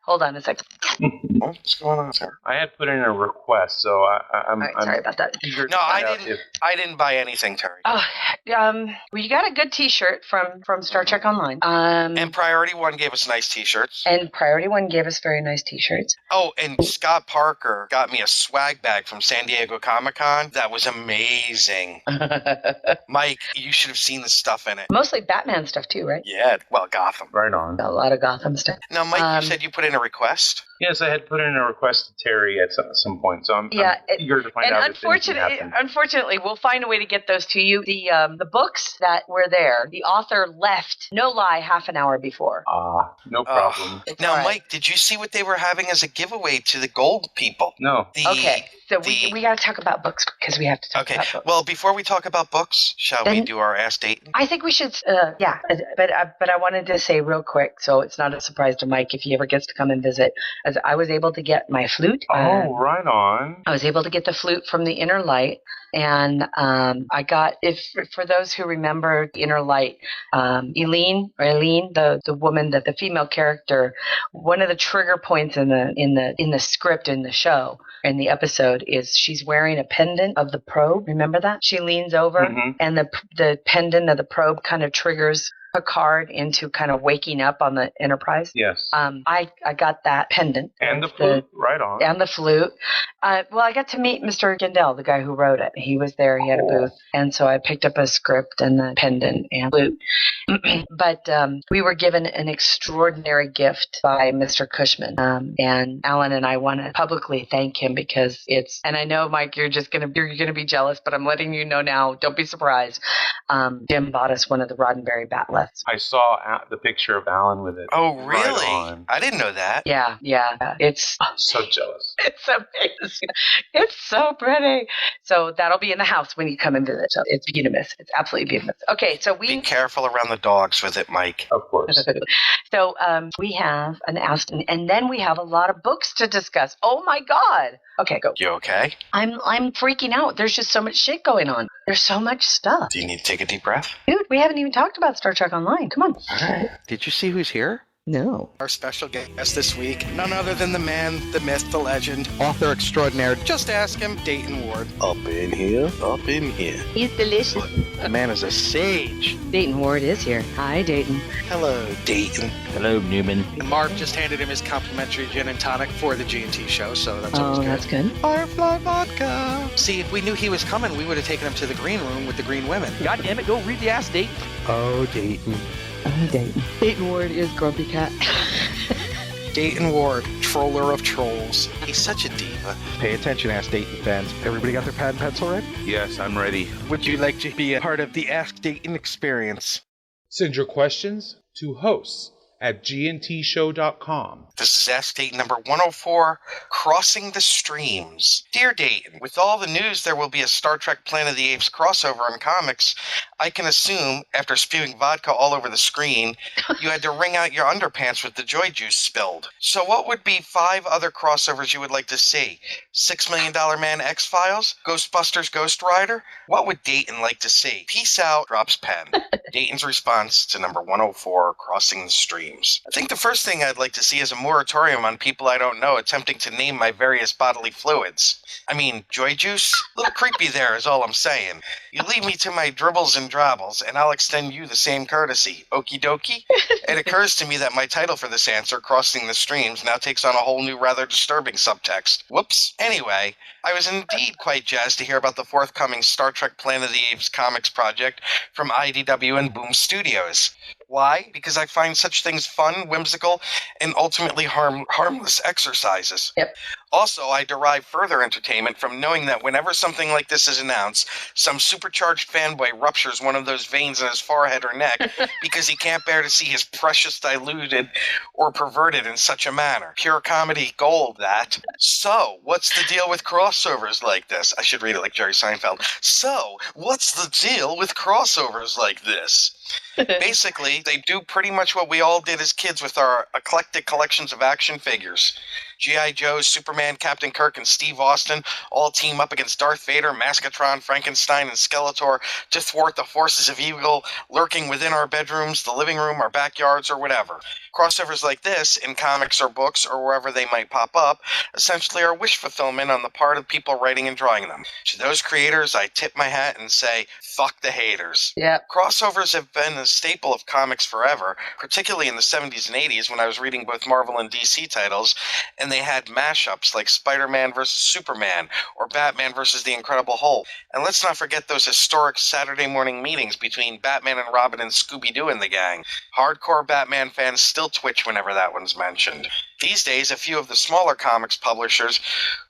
Hold on a second. What's going on, sir? I had put in a request, so I'm sorry about that. eager to No, I find out didn't. if I didn't buy anything, Terry. Oh, well, you got a good T-shirt from Star Trek Online. And Priority One gave us nice T-shirts. And Priority One gave us very nice T-shirts. Oh, and Scott Parker got me a swag bag from San Diego Comic-Con. That was amazing. Mike, you should have seen the stuff in it. Mostly Batman stuff too, right? Yeah, well, Gotham. right on. A lot of Gotham stuff. Now, Mike, you said you put in a request? Yes, I had put in a request to Terry at some point, so I'm eager to find out if anything happened. Unfortunately, we'll find a way to get those to you. The books that were there, the author left, no lie, half an hour before. No problem. Now, Mike, did you see what they were having as a giveaway to the gold people? No. Okay, so we got to talk about books because we have to talk about books. Well, before we talk about books, shall we do our Ask Dayton? I think we should, but I wanted to say real quick, so it's not a surprise to Mike if he ever gets to come and visit, as I was able to get my flute. Oh, right on. I was able to get the flute from the Inner Light, and I got, for those who remember the Inner Light, Eileen, the woman, the female character, one of the trigger points in the script in the show, in the episode, is she's wearing a pendant of the probe. Remember that? She leans over, and the pendant of the probe kind of triggers Picard into kind of waking up on the Enterprise. Yes. I got that pendant. And the flute, right on. And the flute. Well, I got to meet Mr. Gendel, the guy who wrote it. He was there. He had a booth. And so I picked up a script and the pendant and flute. But we were given an extraordinary gift by Mr. Cushman. And Alan and I want to publicly thank him because and I know, Mike, you're going to be jealous, but I'm letting you know now, don't be surprised. Jim bought us one of the Roddenberry batlets. I saw the picture of Alan with it. Oh, really? Right on. I didn't know that. Yeah. It's I'm so jealous. It's amazing. It's so pretty. So that'll be in the house when you come and visit. So it's beautiful. It's absolutely beautiful. Okay, so be careful around the dogs with it, Mike. Of course. So we have an Aston, and then we have a lot of books to discuss. Oh my God. Okay, go. You okay? I'm freaking out. There's just so much shit going on. There's so much stuff. Do you need to take a deep breath? Dude, we haven't even talked about Star Trek Online. Come on. All right. Did you see who's here? No. Our special guest this week, none other than the man, the myth, the legend, author extraordinaire. Just ask him, Dayton Ward. Up in here. He's delicious. The man is a sage. Dayton Ward is here. Hi, Dayton. Hello, Dayton. Hello, Newman. Marc just handed him his complimentary gin and tonic for the G&T show, so that's always good. That's good. Firefly vodka. See, if we knew he was coming, we would have taken him to the green room with the green women. God damn it, go read the Ask Dayton. Oh, Dayton. Dayton. Dayton Ward is Grumpy Cat. Dayton Ward, troller of trolls. He's such a diva. Pay attention, Ask Dayton fans. Everybody got their pad and pencil ready? Yes, I'm ready. Would you like to be a part of the Ask Dayton experience? Send your questions to hosts@gntshow.com. This is Ask Dayton number 104, Crossing the Streams. Dear Dayton, with all the news there will be a Star Trek Planet of the Apes crossover in comics, I can assume, after spewing vodka all over the screen, you had to wring out your underpants with the joy juice spilled. So what would be 5 other crossovers you would like to see? $6 Million Man X-Files? Ghostbusters Ghost Rider? What would Dayton like to see? Peace out, drops pen. Dayton's response to number 104, Crossing the Streams. I think the first thing I'd like to see is a moratorium on people I don't know attempting to name my various bodily fluids. I mean, joy juice? A little creepy there is all I'm saying. You leave me to my dribbles and drabbles, and I'll extend you the same courtesy. Okie dokie? It occurs to me that my title for this answer, Crossing the Streams, now takes on a whole new, rather disturbing subtext. Whoops. Anyway, I was indeed quite jazzed to hear about the forthcoming Star Trek Planet of the Apes comics project from IDW and Boom Studios. Why? Because I find such things fun, whimsical, and ultimately harmless exercises. Yep. Also, I derive further entertainment from knowing that whenever something like this is announced, some supercharged fanboy ruptures one of those veins in his forehead or neck because he can't bear to see his precious diluted or perverted in such a manner. Pure comedy gold, that. So, what's the deal with crossovers like this? I should read it like Jerry Seinfeld. So, what's the deal with crossovers like this? Basically, they do pretty much what we all did as kids with our eclectic collections of action figures. G.I. Joe, Superman, Captain Kirk, and Steve Austin all team up against Darth Vader, Maskatron, Frankenstein, and Skeletor to thwart the forces of evil lurking within our bedrooms, the living room, our backyards, or whatever. Crossovers like this, in comics or books or wherever they might pop up, essentially are wish fulfillment on the part of people writing and drawing them. To those creators, I tip my hat and say, fuck the haters. Yeah. Crossovers have been a staple of comics forever, particularly in the 70s and 80s when I was reading both Marvel and DC titles, and they had mashups like Spider-Man vs. Superman or Batman vs. the Incredible Hulk. And let's not forget those historic Saturday morning meetings between Batman and Robin and Scooby-Doo and the gang. Hardcore Batman fans still twitch whenever that one's mentioned. These days, a few of the smaller comics publishers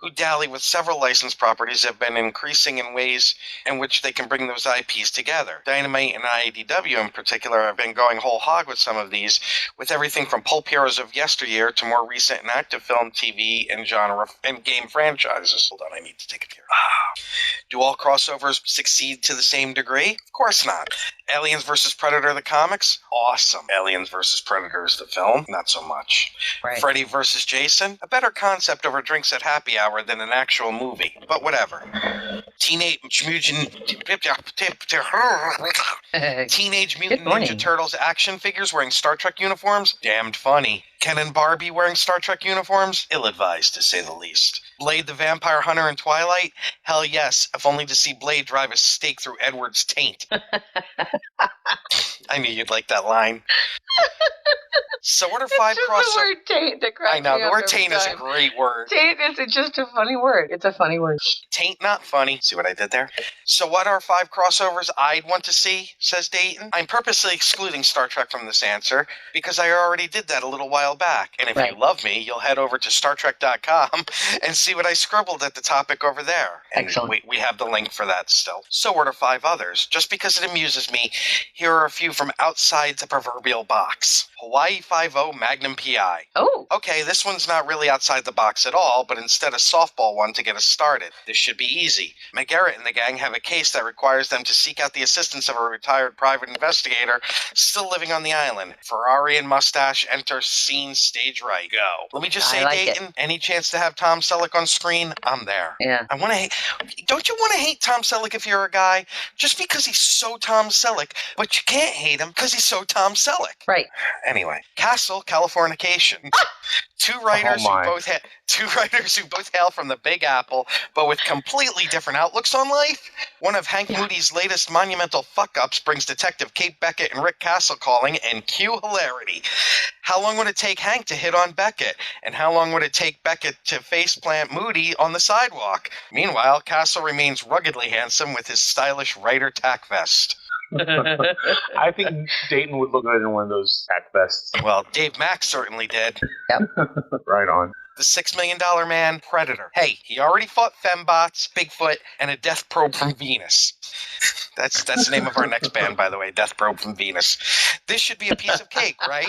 who dally with several licensed properties have been increasing in ways in which they can bring those IPs together. Dynamite and IDW in particular have been going whole hog with some of these, with everything from pulp heroes of yesteryear to more recent and active film, TV, and genre and game franchises. Hold on, I need to take a tear. Do all crossovers succeed to the same degree? Of course not. Aliens vs. Predator the comics? Awesome. Aliens vs. Predators the film? Not so much. Right. Freddy vs. Jason? A better concept over drinks at happy hour than an actual movie. But whatever. Teenage Mutant Ninja Turtles action figures wearing Star Trek uniforms? Damned funny. Ken and Barbie wearing Star Trek uniforms? Ill-advised, to say the least. Blade the Vampire Hunter in Twilight? Hell yes, if only to see Blade drive a stake through Edward's taint. I knew you'd like that line. So what are five crossovers? The word taint that cracks I know, me the up word every taint is a time. great word. Taint is just a funny word. It's a funny word. Taint not funny. See what I did there? So what are five crossovers I'd want to see, says Dayton? I'm purposely excluding Star Trek from this answer because I already did that a little while back. And if you love me, you'll head over to StarTrek.com and see what I scribbled at the topic over there. And excellent. We have the link for that still. So what are five others? Just because it amuses me, here are a few from outside the proverbial box. Hawaii 5-0 Magnum PI. Oh. Okay, this one's not really outside the box at all, but instead a softball one to get us started. This should be easy. McGarrett and the gang have a case that requires them to seek out the assistance of a retired private investigator still living on the island. Ferrari and mustache enter scene stage right. Go. Let me just say, Dayton, any chance to have Tom Selleck on screen, I'm there. Yeah. I want to hate. Don't you want to hate Tom Selleck if you're a guy? Just because he's so Tom Selleck, but you can't hate him because he's so Tom Selleck. Right. Anyway, Castle, Californication. Two writers who both hail from the Big Apple, but with completely different outlooks on life. One of Hank Moody's latest monumental fuck-ups brings Detective Kate Beckett and Rick Castle calling, and cue hilarity. How long would it take Hank to hit on Beckett? And how long would it take Beckett to faceplant Moody on the sidewalk? Meanwhile, Castle remains ruggedly handsome with his stylish writer tack vest. I think Dayton would look good in one of those tack vests. Well, Dave Max certainly did. Yep. Right on. The $6 Million Man, Predator. Hey, he already fought fembots, Bigfoot, and a death probe from Venus. That's the name of our next band, by the way, Death Probe from Venus. This should be a piece of cake, right?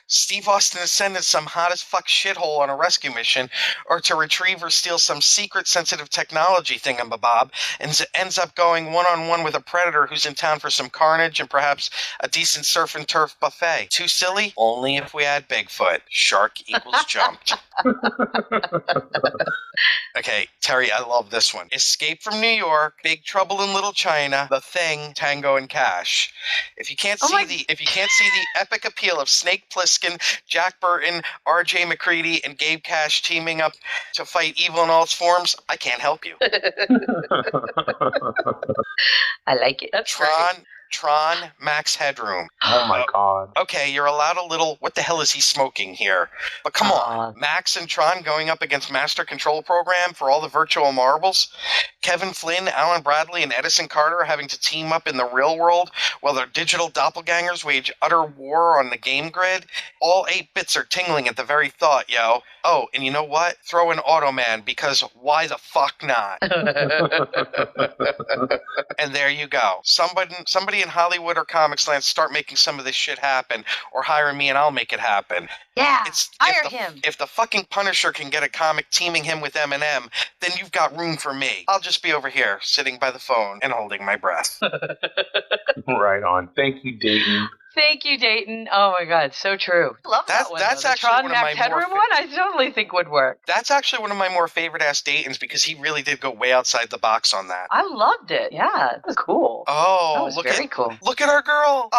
Steve Austin is sent in some hot-as-fuck shithole on a rescue mission or to retrieve or steal some secret sensitive technology thingamabob and ends up going one-on-one with a predator who's in town for some carnage and perhaps a decent surf and turf buffet. Too silly? Only if we add Bigfoot. Shark equals jumped. Okay, Terry, I love this one. Escape from New York, Big Trouble in Little China, The Thing, Tango and Cash. If you can't see the epic appeal of Snake Plissken, Jack Burton, R.J. McCready, and Gabe Cash teaming up to fight evil in all its forms, I can't help you. I like it. That's Tron, Max Headroom. Oh my God. Okay, you're allowed a little, what the hell is he smoking here? But come on, Max and Tron going up against Master Control Program for all the virtual marbles? Kevin Flynn, Alan Bradley, and Edison Carter having to team up in the real world while their digital doppelgangers wage utter war on the game grid? All 8 bits are tingling at the very thought, yo. Oh, and you know what? Throw in Automan, because why the fuck not? And there you go. Somebody in Hollywood or Comics Land start making some of this shit happen, or hire me and I'll make it happen. Yeah, hire if him. If the fucking Punisher can get a comic teaming him with Eminem, then you've got room for me. I'll just be over here, sitting by the phone and holding my breath. Right on. Thank you, Dayton. Thank you, Dayton. Oh my God, so true. Love that one. That's though. The actually Tron one of Max my more Headroom one. I totally think would work. That's actually one of my more favorite Ask Daytons because he really did go way outside the box on that. I loved it. Yeah, it was cool. Oh, that was very cool. Look at our girl,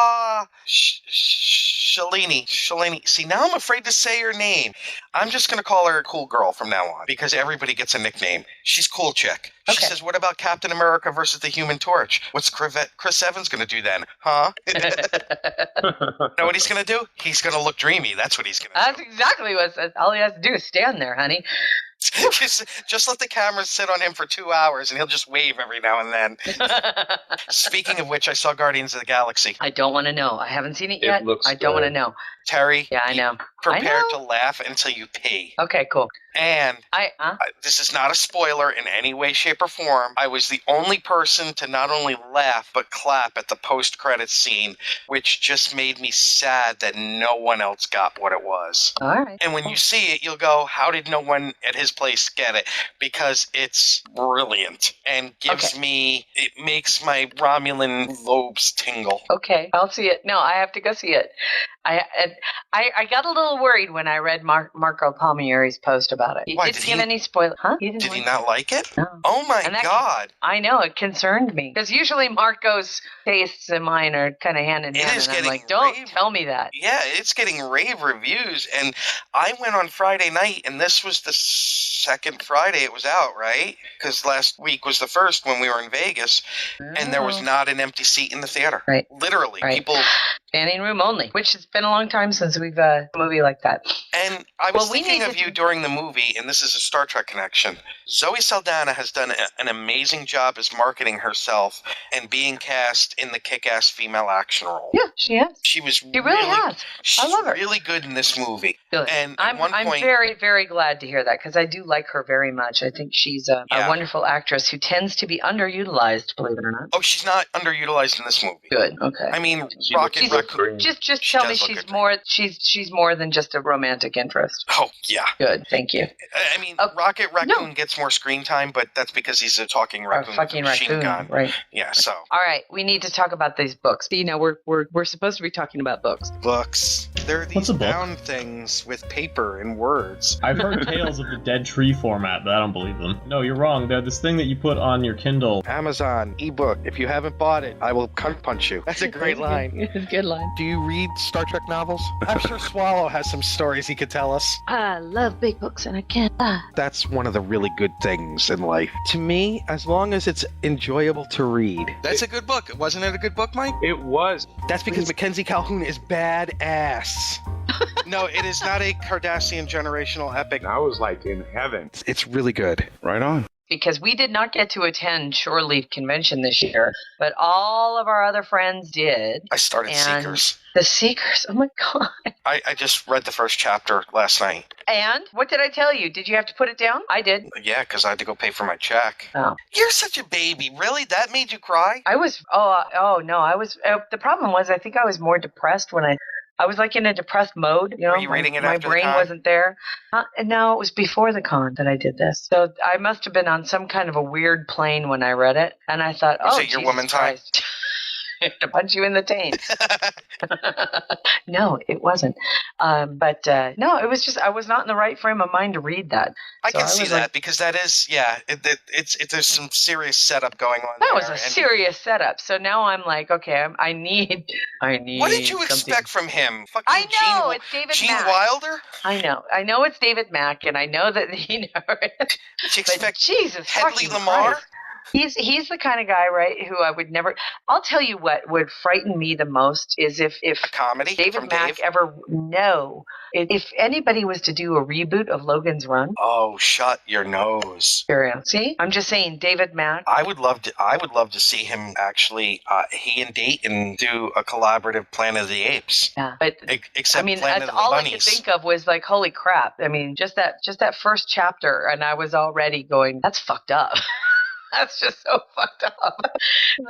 Shalini. See, now I'm afraid to say her name. I'm just going to call her a cool girl from now on because everybody gets a nickname. She's cool chick. She says, what about Captain America versus the Human Torch? What's Chris Evans going to do then? Huh? Know what he's going to do? He's going to look dreamy. That's what he's going to do. That's exactly what all he has to do is stand there, honey. Just let the cameras sit on him for 2 hours and he'll just wave every now and then. Speaking of which, I saw Guardians of the Galaxy. I don't want to know. I haven't seen it yet. I don't want to know. Terry. Yeah, I know. Prepare to laugh until you pee. Okay, cool. And this is not a spoiler in any way, shape, or form. I was the only person to not only laugh, but clap at the post-credits scene, which just made me sad that no one else got what it was. All right. And when you see it, you'll go, how did no one at his place get it? Because it's brilliant and it makes my Romulan lobes tingle. Okay, I'll see it. No, I have to go see it. I got a little worried when I read Marco Palmieri's post about it. He didn't give any spoilers. Huh? Did he not like it? No. Oh my God. I know, it concerned me. Because usually Marco's tastes and mine are kind of hand in hand. And I'm like, don't tell me that. Yeah, it's getting rave reviews. And I went on Friday night, and this was the second Friday it was out, right? Because last week was the first when we were in Vegas, and there was not an empty seat in the theater. Right. Literally. Right. People... Standing room only, which has been a long time since we've a movie like that. And I was thinking of you during the movie, and this is a Star Trek connection. Zoe Saldana has done an amazing job as marketing herself and being cast in the kick-ass female action role. Yeah, she has. She really has. I love her. Really good in this movie. Good. And I'm very, very glad to hear that because I do like her very much. I think she's a wonderful actress who tends to be underutilized, believe it or not. Oh, she's not underutilized in this movie. Good. Okay. I mean, Rocket Raccoon. Just tell me she's more. She's more than just a romantic interest. Oh yeah. Good. Thank you. I mean, Rocket Raccoon gets more screen time, but that's because he's a talking raccoon. A fucking raccoon, gun. Right? Yeah. So. All right, we need to talk about these books. You know, we're supposed to be talking about books. Books. They're these bound things with paper and words. I've heard tales of the dead tree format, but I don't believe them. No, you're wrong. They're this thing that you put on your Kindle. Amazon ebook. If you haven't bought it, I will cunt punch you. That's a great line. It's a good line. Do you read Star Trek novels? I'm sure Swallow has some stories he could tell us. I love big books and I can't lie. That's one of the really good things in life. To me, as long as it's enjoyable to read. That's a good book. Wasn't it a good book, Mike? It was. That's because Mackenzie Calhoun is badass. No, it is not a Cardassian generational epic. I was like in heaven. It's really good. Right on. Because we did not get to attend Shore Leave Convention this year, but all of our other friends did. I started Seekers. The Seekers, oh my God. I just read the first chapter last night. And what did I tell you? Did you have to put it down? I did. Yeah, because I had to go pay for my check. Oh. You're such a baby. Really? That made you cry? I was, no, I was, the problem was I think I was more depressed when I was like in a depressed mode, you know. Were you reading it my after brain the con? wasn't there. And no, it was before the con that I did this. So I must have been on some kind of a weird plane when I read it. And I thought, was it your Jesus woman time? Christ. To punch you in the taint. No, it wasn't. No, it was just I was not in the right frame of mind to read that. I can see that because that is, there's some serious setup going on. That was a serious setup. So now I'm like, okay, I need. What did you expect from him? Fucking I know it's David Gene Mack. Wilder. I know it's David Mack, and I know that Did you expect Jesus, Hedley Lamar? Christ. He's the kind of guy, right, who I would never. I'll tell you what would frighten me the most is if a comedy David from Mack Dave? ever if anybody was to do a reboot of Logan's Run. Oh, shut your nose! See, I'm just saying, David Mack. I would love to see him actually. He and Dayton do a collaborative Planet of the Apes. Yeah, but except I mean, Planet that's of the all Bunnies. I could think of was like, holy crap! I mean, just that first chapter, and I was already going, that's fucked up. That's just so fucked up.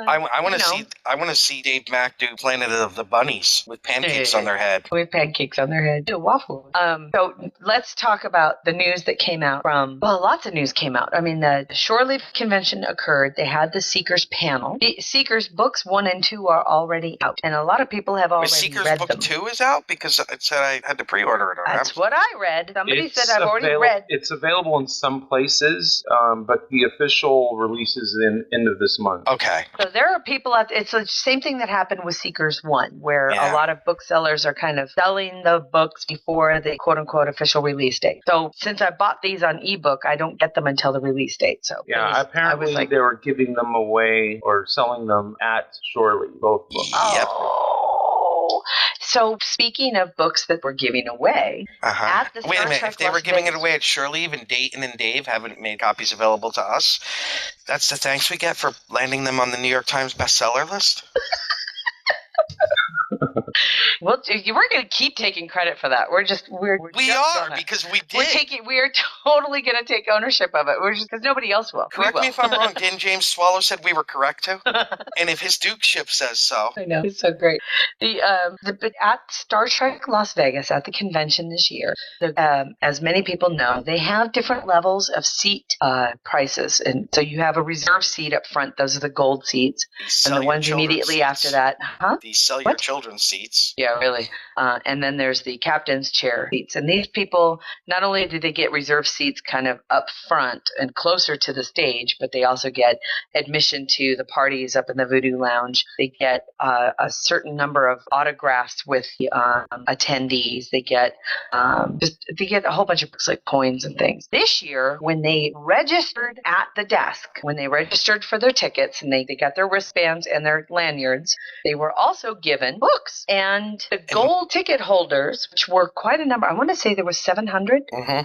I want to see Dave Mack do Planet of the Bunnies with pancakes on their head. With pancakes on their head. Do a waffle. So let's talk about the news that came out from, well, lots of news came out. I mean, the Shore Leave Convention occurred. They had the Seekers panel. The Seekers books 1 and 2 are already out, and a lot of people have already Seekers read book them. 2 is out because it said I had to pre-order it. That's what I read. Somebody said I've already read. It's available in some places, but the official release is in end of this month. Okay. So there are people out there. It's the same thing that happened with Seekers 1, where a lot of booksellers are kind of selling the books before the quote-unquote official release date. So since I bought these on ebook, I don't get them until the release date. So apparently they were giving them away or selling them at Shore Leave, both books. Yep. So speaking of books that we're giving away, at the Wait a minute, Trek if they were Las giving Vegas- it away at Shore Leave and Dayton and Dave haven't made copies available to us, that's the thanks we get for landing them on the New York Times bestseller list? Well, we're going to keep taking credit for that. Because we did. We are totally going to take ownership of it. We're just because nobody else will. Correct me if I'm wrong. Didn't James Swallow said we were correct too? And if his Dukeship says so, I know it's so great. At Star Trek Las Vegas at the convention this year, as many people know, they have different levels of seat prices, and so you have a reserve seat up front. Those are the gold seats, and the ones immediately after that, These sell your children's seats. Yeah, really. And then there's the captain's chair seats. And these people, not only do they get reserved seats kind of up front and closer to the stage, but they also get admission to the parties up in the Voodoo Lounge. They get a certain number of autographs with attendees. They get a whole bunch of like coins and things. This year, when they registered at the desk, when they registered for their tickets and they got their wristbands and their lanyards, they were also given books. And the gold ticket holders, which were quite a number, I want to say there was 700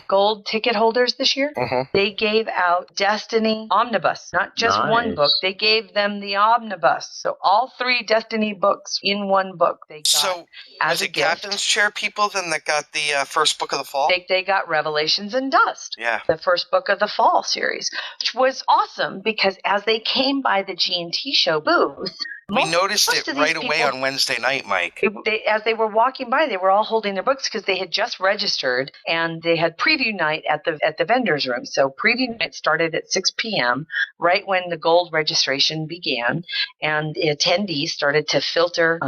gold ticket holders this year, they gave out Destiny Omnibus, not just one book. They gave them the Omnibus. So all 3 Destiny books in one book they got. So was it Captain's Chair people then that got the first book of the fall? They got Revelations in Dust, the first book of the fall series, which was awesome because as they came by the G&T show booth, we noticed it right away on Wednesday night, Mike. As they were walking by, they were all holding their books because they had just registered, and they had preview night at the vendors room. So preview night started at 6 p.m., right when the gold registration began, and the attendees started to filter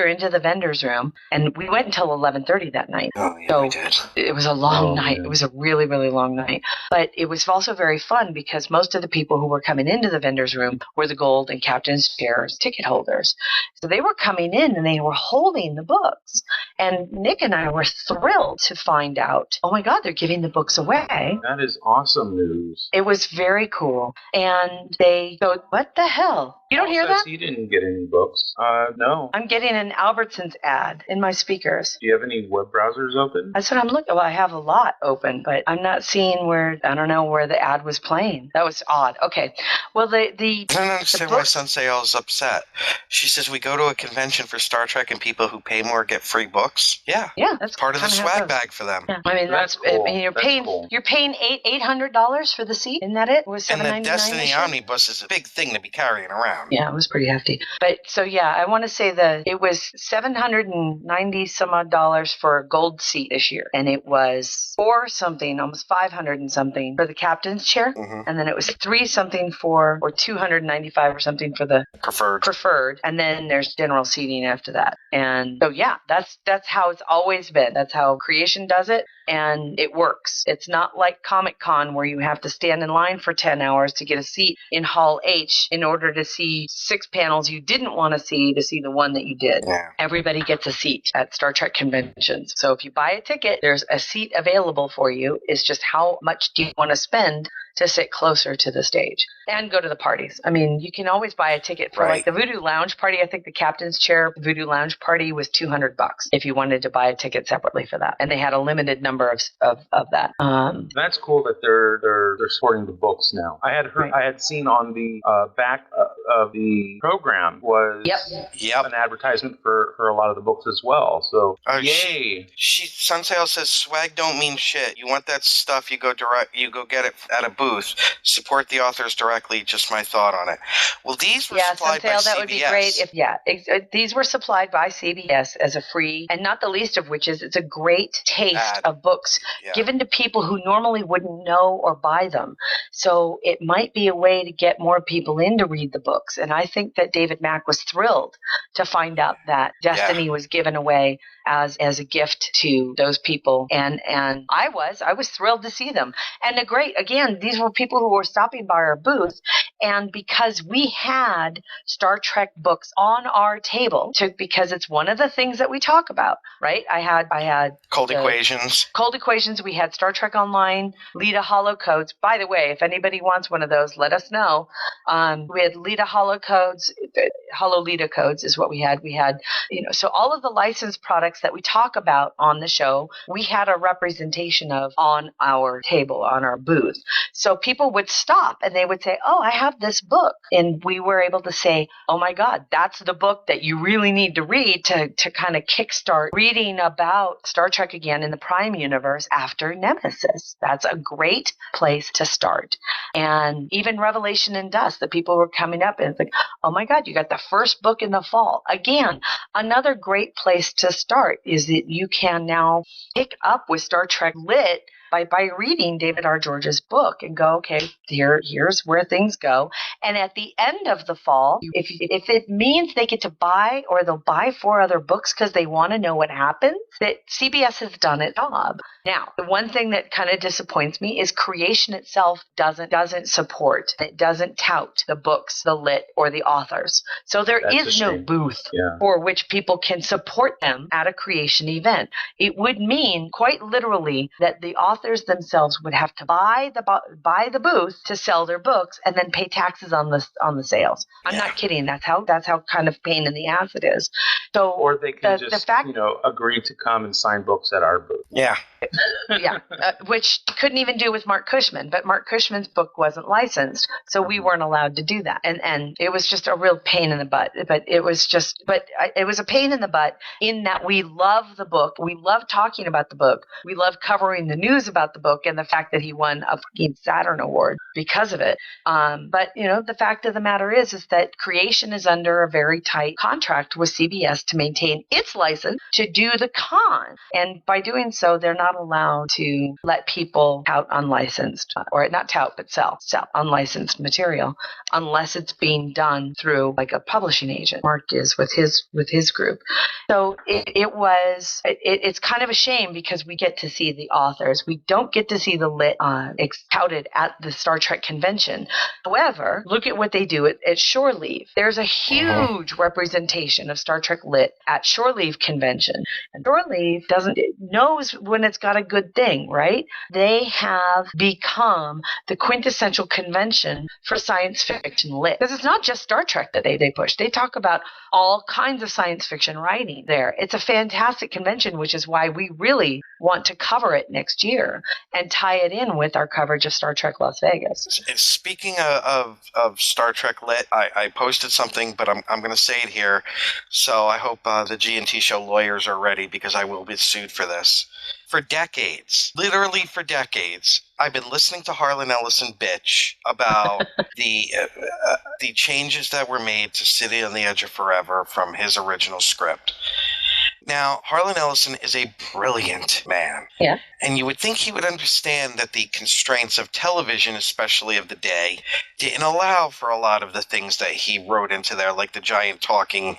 into the vendors room. And we went until 11:30 that night. Oh, yeah, so we did. It was a long night. It was a really, really long night. But it was also very fun because most of the people who were coming into the vendors room were the gold and captain's chairs ticket holders. So they were coming in and they were holding the books. And Nick and I were thrilled to find out, oh my God, they're giving the books away. That is awesome news. It was very cool. And they go, what the hell? You don't hear that? He didn't get any books. No. I'm getting an Albertsons ad in my speakers. Do you have any web browsers open? That's what I'm looking. Well, I have a lot open, but I'm not seeing where the ad was playing. That was odd. Okay. Well, I don't understand why Sensei is upset. She says we go to a convention for Star Trek and people who pay more get free books. Yeah. Yeah. That's part of the swag bag for them. Yeah. I mean, that's cool. I mean, you're paying $800 for the seat. Isn't that it? It was $799. And the Destiny Omnibus is a big thing to be carrying around. Yeah, it was pretty hefty. But so yeah, I want to say that it was $790 some odd for a gold seat this year, and it was almost 500 and something for the captain's chair, and then it was $300 or $295 or something for the preferred, and then there's general seating after that. And so yeah, that's how it's always been. That's how Creation does it, and it works. It's not like Comic-Con where you have to stand in line for 10 hours to get a seat in Hall H in order to see 6 panels you didn't want to see the one that you did. Yeah. Everybody gets a seat at Star Trek conventions. So if you buy a ticket, there's a seat available for you. It's just how much do you want to spend to sit closer to the stage and go to the parties. I mean, you can always buy a ticket for like the Voodoo Lounge party. I think the captain's chair Voodoo Lounge party was $200 if you wanted to buy a ticket separately for that. And they had a limited number of that. That's cool that they're supporting the books now. I had seen on the back of the program was an advertisement for a lot of the books as well. So, yay! Sunsale says swag don't mean shit. You want that stuff, you go get it at a booth. Support the authors directly. Just my thought on it. Well, these were supplied by CBS. That would be great if these were supplied by CBS as a free, and not the least of which is it's a great taste of books given to people who normally wouldn't know or buy them. So it might be a way to get more people in to read the books. And I think that David Mack was thrilled to find out that Destiny was given away as a gift to those people. And I was thrilled to see them. And these were people who were stopping by our booth. And because we had Star Trek books on our table, because it's one of the things that we talk about, right? I had Cold Equations. Cold Equations. We had Star Trek Online, Lita Holo Codes. By the way, if anybody wants one of those, let us know. We had Lita Holo Codes, Holo Lita Codes is what we had. We had, so all of the licensed products that we talk about on the show, we had a representation of on our table, on our booth. So people would stop and they would say, oh, I have this book. And we were able to say, oh my God, that's the book that you really need to read to kind of kickstart reading about Star Trek again in the Prime universe after Nemesis. That's a great place to start. And even Revelation and Dust, the people were coming up and it's like, oh my God, you got the first book in the fall. Again, another great place to start is that you can now pick up with Star Trek Lit by reading David R. George's book and go, okay, here's where things go. And at the end of the fall, if it means they get to buy or they'll buy 4 other books because they want to know what happens, that CBS has done its job. Now, the one thing that kind of disappoints me is creation itself doesn't support, it doesn't tout the books, the lit, or the authors. So there is no booth for which people can support them at a creation event. It would mean quite literally that the authors themselves would have to buy the booth to sell their books and then pay taxes on the sales. I'm not kidding. That's how kind of pain in the ass it is. So, or they can agree to come and sign books at our booth. Yeah. Which couldn't even do with Marc Cushman, but Marc Cushman's book wasn't licensed, so we weren't allowed to do that. And it was just a real pain in the butt. But it was a pain in the butt in that we love the book. We love talking about the book. We love covering the news about the book and the fact that he won a fucking Saturn Award because of it. But the fact of the matter is that creation is under a very tight contract with CBS to maintain its license to do the con. And by doing so, they're not allowed to let people tout unlicensed, or not tout, but sell unlicensed material unless it's being done through like a publishing agent. Marc is with his group. So it's kind of a shame because we get to see the authors. We don't get to see the lit touted at the Star Trek convention. However, look at what they do at Shore Leave. There's a huge representation of Star Trek lit at Shore Leave convention. And Shore Leave knows when it's got a good thing, right? They have become the quintessential convention for science fiction lit. Because it's not just Star Trek that they push. They talk about all kinds of science fiction writing there. It's a fantastic convention, which is why we really want to cover it next year and tie it in with our coverage of Star Trek Las Vegas. Speaking of Star Trek lit, I posted something, but I'm going to say it here. So I hope the G&T show lawyers are ready because I will be sued for this. For decades, literally for decades, I've been listening to Harlan Ellison bitch about the changes that were made to City on the Edge of Forever from his original script. Now, Harlan Ellison is a brilliant man. Yeah. And you would think he would understand that the constraints of television, especially of the day, didn't allow for a lot of the things that he wrote into there, like the giant talking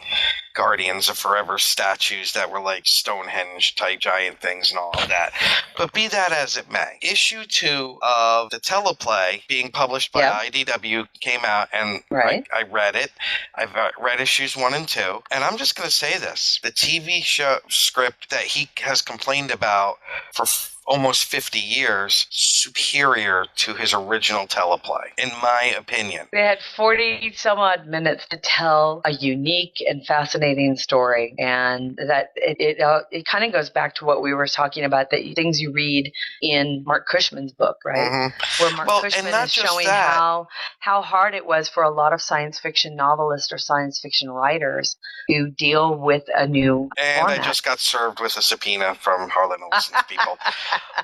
Guardians of Forever statues that were like Stonehenge-type giant things and all of that. But be that as it may, issue 2 of the teleplay being published by IDW came out, and I read it. I've read issues 1 and 2, and I'm just going to say this. The TV show script that he has complained about for almost 50 years superior to his original teleplay, in my opinion. They had 40 some odd minutes to tell a unique and fascinating story, and that it kind of goes back to what we were talking about, the things you read in Marc Cushman's book, right? Where Marc Cushman is showing how hard it was for a lot of science fiction novelists or science fiction writers to deal with a new format. I just got served with a subpoena from Harlan Ellison's people.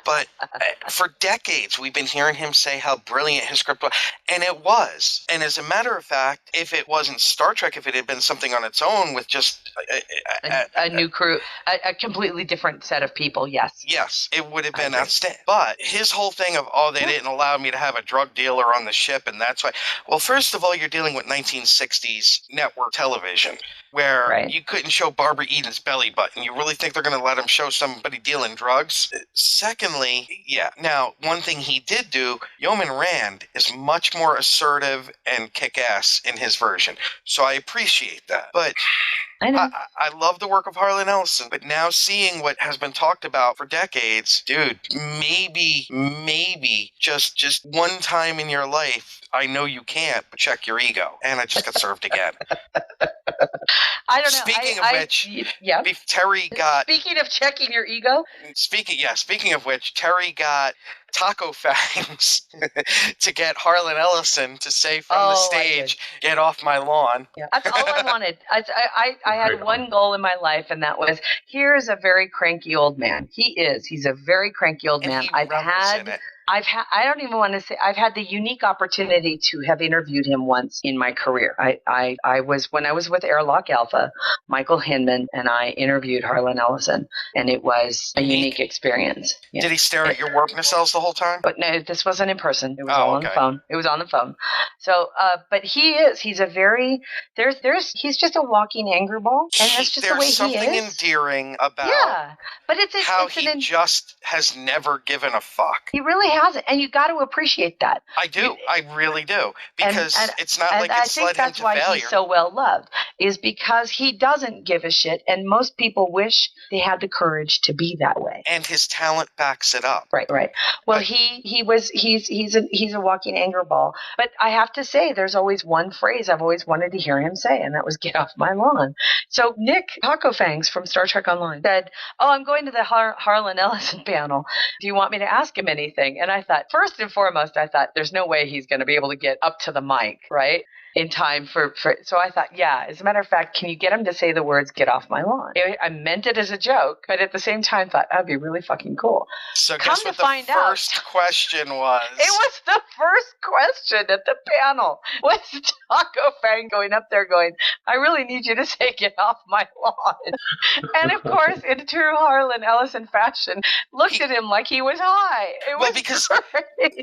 But for decades, we've been hearing him say how brilliant his script was. And it was. And as a matter of fact, if it wasn't Star Trek, if it had been something on its own with just a new crew, a completely different set of people, yes. Yes, it would have been outstanding. But his whole thing of, they didn't allow me to have a drug dealer on the ship, and that's why. Well, first of all, you're dealing with 1960s network television, where you couldn't show Barbara Eden's belly button. You really think they're going to let him show somebody dealing drugs? Secondly, now, one thing he did do, Yeoman Rand is much more assertive and kick-ass in his version. So I appreciate that. But I love the work of Harlan Ellison, but now seeing what has been talked about for decades, dude, maybe just one time in your life, I know you can't, but check your ego. And I just got served again. I don't know. Speaking of which, Terry got... Speaking of checking your ego? Speaking of which, Terry got taco fangs to get Harlan Ellison to say from the stage, "Get off my lawn." Yeah. That's all I wanted. I had one goal in my life, and that was, here's a very cranky old man. He's a very cranky old man. I don't even want to say, I've had the unique opportunity to have interviewed him once in my career. When I was with Airlock Alpha, Michael Hinman and I interviewed Harlan Ellison, and it was a unique experience. Yeah. Did he stare at your work nacelles the whole time? But no, this wasn't in person. It was all on the phone. It was on the phone. So, but he's a very, he's just a walking anger ball, and that's just the way he is. There's something endearing about but how he just has never given a fuck. He really hasn't, and you got to appreciate that. I do. I really do. Because it's not like it's led him to failure. I think that's why he's so well loved, is because he doesn't give a shit, and most people wish they had the courage to be that way. And his talent backs it up. Right. Well, he's a walking anger ball. But I have to say, there's always one phrase I've always wanted to hear him say, and that was "Get off my lawn." So Nick Taco Fangs from Star Trek Online said, I'm going to the Harlan Ellison panel. Do you want me to ask him anything? And I thought, first and foremost, there's no way he's going to be able to get up to the mic, right? In time for so I thought, as a matter of fact, can you get him to say the words "Get off my lawn"? I meant it as a joke, but at the same time thought that'd be really fucking cool. So guess what the first question was? It was the first question at the panel. Was Taco Fang going up there going, "I really need you to say "Get off my lawn"? And of course, in true Harlan Ellison fashion, looked at him like he was high.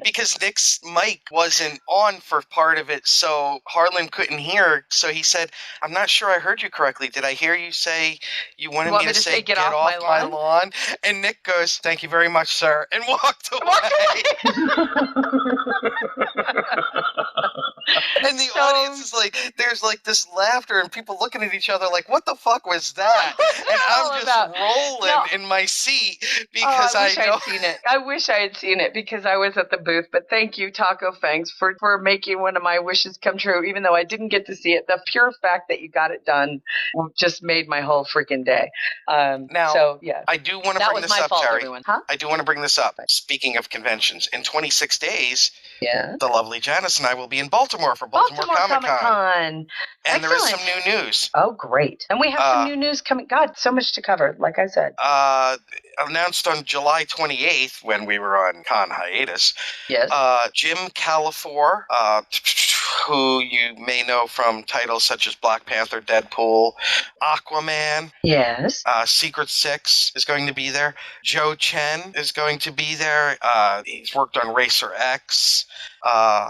Because Nick's mic wasn't on for part of it, so Harlan couldn't hear, so he said, "I'm not sure I heard you correctly. Did I hear you say you wanted me to say get off my lawn?" And Nick goes, "Thank you very much, sir," and walked away. And the audience is like, there's like this laughter and people looking at each other like, what the fuck was that? And I'm just rolling in my seat because I know. I'd seen it. I wish I had seen it because I was at the booth. But thank you, Taco Fangs, for making one of my wishes come true. Even though I didn't get to see it, the pure fact that you got it done just made my whole freaking day. I do want to bring this up, Terry. I do want to bring this up. Speaking of conventions, in 26 days, the lovely Janice and I will be in Baltimore for Baltimore Comic-Con. And there is some new news. Oh, great. And we have some new news coming. God, so much to cover, like I said. Announced on July 28th when we were on con hiatus. Yes. Jim Calafor, who you may know from titles such as Black Panther, Deadpool, Aquaman. Yes. Secret Six is going to be there. Joe Chen is going to be there. He's worked on Racer X.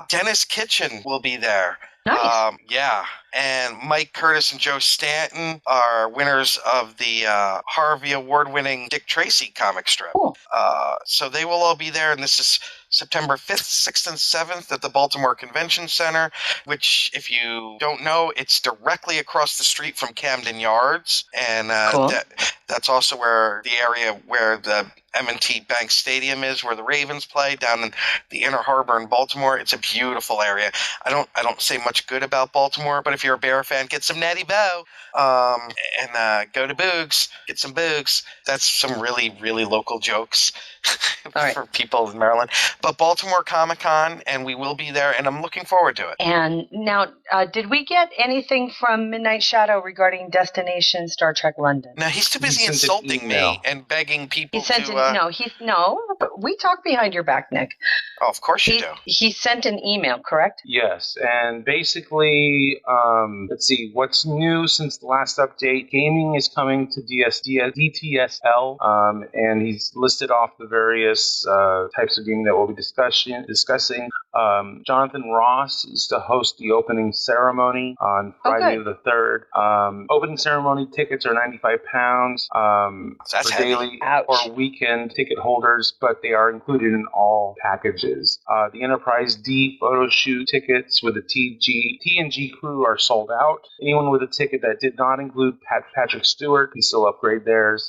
Dennis Kitchen will be there. Nice. And Mike Curtis and Joe Stanton are winners of the Harvey Award-winning Dick Tracy comic strip. Cool. So they will all be there, and this is September 5th, 6th, and 7th at the Baltimore Convention Center, which, if you don't know, it's directly across the street from Camden Yards. And Cool. that's also where the area where the M&T Bank Stadium is, where the Ravens play, down in the Inner Harbor in Baltimore. It's a beautiful area. I don't say much good about Baltimore, but if you're a Bear fan, get some Natty Bow, and go to Boogs, get some Boogs. That's some really, really local jokes for people in Maryland. But Baltimore Comic-Con, and we will be there, and I'm looking forward to it. And now, did we get anything from Midnight Shadow regarding Destination Star Trek London? No, he's too busy insulting me and begging people but we talk behind your back, Nick. Oh, of course you do. He sent an email, correct? Yes, and basically, let's see, what's new since the last update? Gaming is coming to DTSL, and he's listed off the various types of gaming that we'll be discussing. Jonathan Ross is to host the opening ceremony on Friday the 3rd. Opening ceremony tickets are £95 That's for daily or weekend ticket holders, but they are included in all packages. The Enterprise D photo shoot tickets with the TNG crew are sold out. Anyone with a ticket that did not include Patrick Stewart can still upgrade theirs.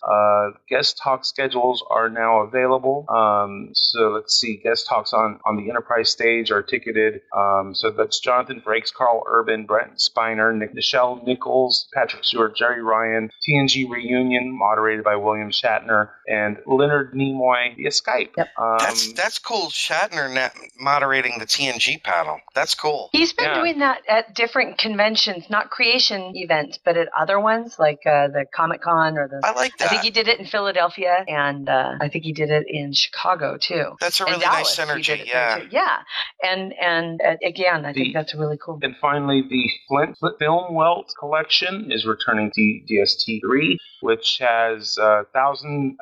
Guest talk schedules are now available. So let's see, guest talks on the Enterprise stage are ticketed. So that's Jonathan Frakes, Carl Urban, Brent Spiner, Nichelle Nichols, Patrick Stewart, Jerry Ryan, TNG Reunion, moderated by William Shatner, and Leonard Nimoy via Skype. Yep. That's cool. Shatner moderating the TNG panel. That's cool. He's been doing that at different conventions, not creation events, but at other ones like the Comic-Con or the. I like that. I think he did it in Philadelphia, and I think he did it in Chicago too. That's a really Dallas, nice synergy. Yeah. And again, I think that's really cool. And finally, the Flint Film Welt collection is returning to DST3, which has 1,000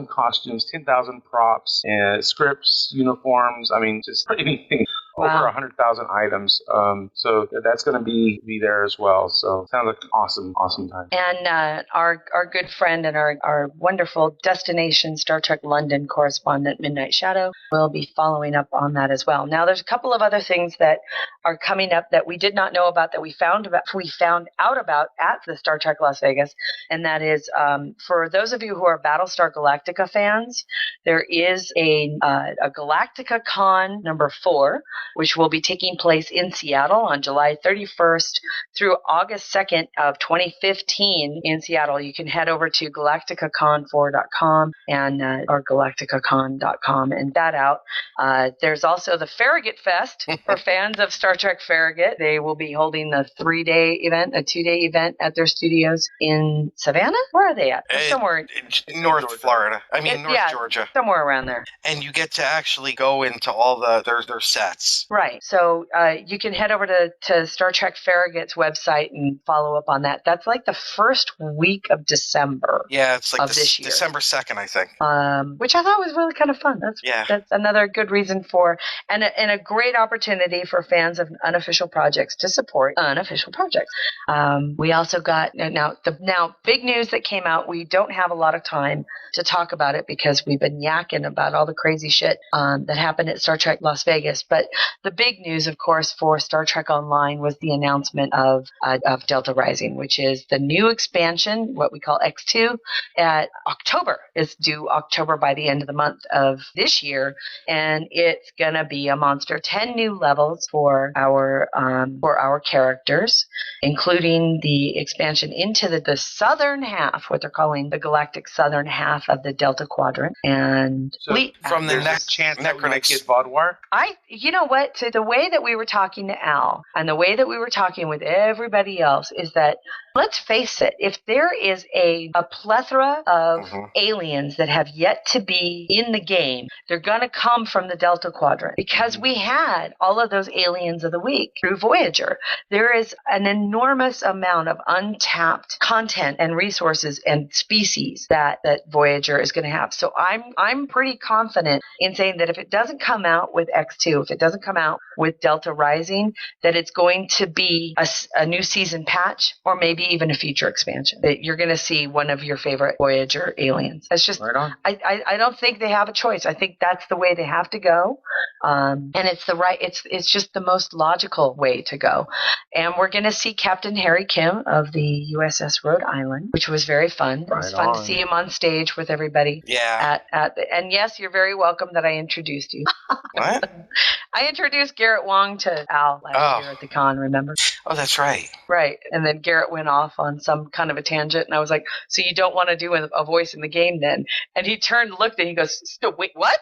costumes, 10,000 props, and scripts, uniforms. I mean, just anything. Over 100,000 items. So that's going to be there as well. So sounds like an awesome time. And our good friend and our wonderful Destination Star Trek London correspondent, Midnight Shadow, will be following up on that as well. Now, there's a couple of other things that are coming up that we did not know about that we found out about at the Star Trek Las Vegas, and that is for those of you who are Battlestar Galactica fans, there is a Galactica Con number 4. Which will be taking place in Seattle on July 31st through August 2nd of 2015 in Seattle. You can head over to galacticacon4.com and or galacticacon.com and that out. There's also the Farragut Fest for fans of Star Trek Farragut. They will be holding a 2-day event at their studios in Savannah. Where are they at? Somewhere North Florida. North Georgia. Somewhere around there. And you get to actually go into all their sets. Right. So you can head over to Star Trek Farragut's website and follow up on that. That's like the first week of December. Yeah, it's like this year. December 2nd, I think. Which I thought was really kind of fun. That's another good reason for, and a great opportunity for fans of unofficial projects to support unofficial projects. We also got, now big news that came out. We don't have a lot of time to talk about it because we've been yakking about all the crazy shit that happened at Star Trek Las Vegas. But the big news, of course, for Star Trek Online was the announcement of Delta Rising, which is the new expansion, what we call X2, at October. It's due October by the end of the month of this year, and it's going to be a monster. 10 new levels for our characters, including the expansion into the southern half, what they're calling the galactic southern half of the Delta Quadrant. And so from the next chance that we might get Vaudouar? You know what? So the way that we were talking to Al and the way that we were talking with everybody else is that, let's face it, if there is a plethora of aliens that have yet to be in the game, they're going to come from the Delta Quadrant because we had all of those aliens of the week through Voyager. There is an enormous amount of untapped content and resources and species that Voyager is going to have. So I'm pretty confident in saying that if it doesn't come out with X2, if it doesn't come come out with Delta Rising, that it's going to be a new season patch or maybe even a future expansion. That you're going to see one of your favorite Voyager aliens. That's just, right on. I don't think they have a choice. I think that's the way they have to go. And it's just the most logical way to go. And we're going to see Captain Harry Kim of the USS Rhode Island, which was very fun. It was fun to see him on stage with everybody. Yeah. And yes, you're very welcome that I introduced you. What? I introduced Garrett Wong to Al last year at the con, remember? Oh, that's right. Right. And then Garrett went off on some kind of a tangent, and I was like, so you don't want to do a voice in the game then? And he turned, looked, and he goes, wait, what?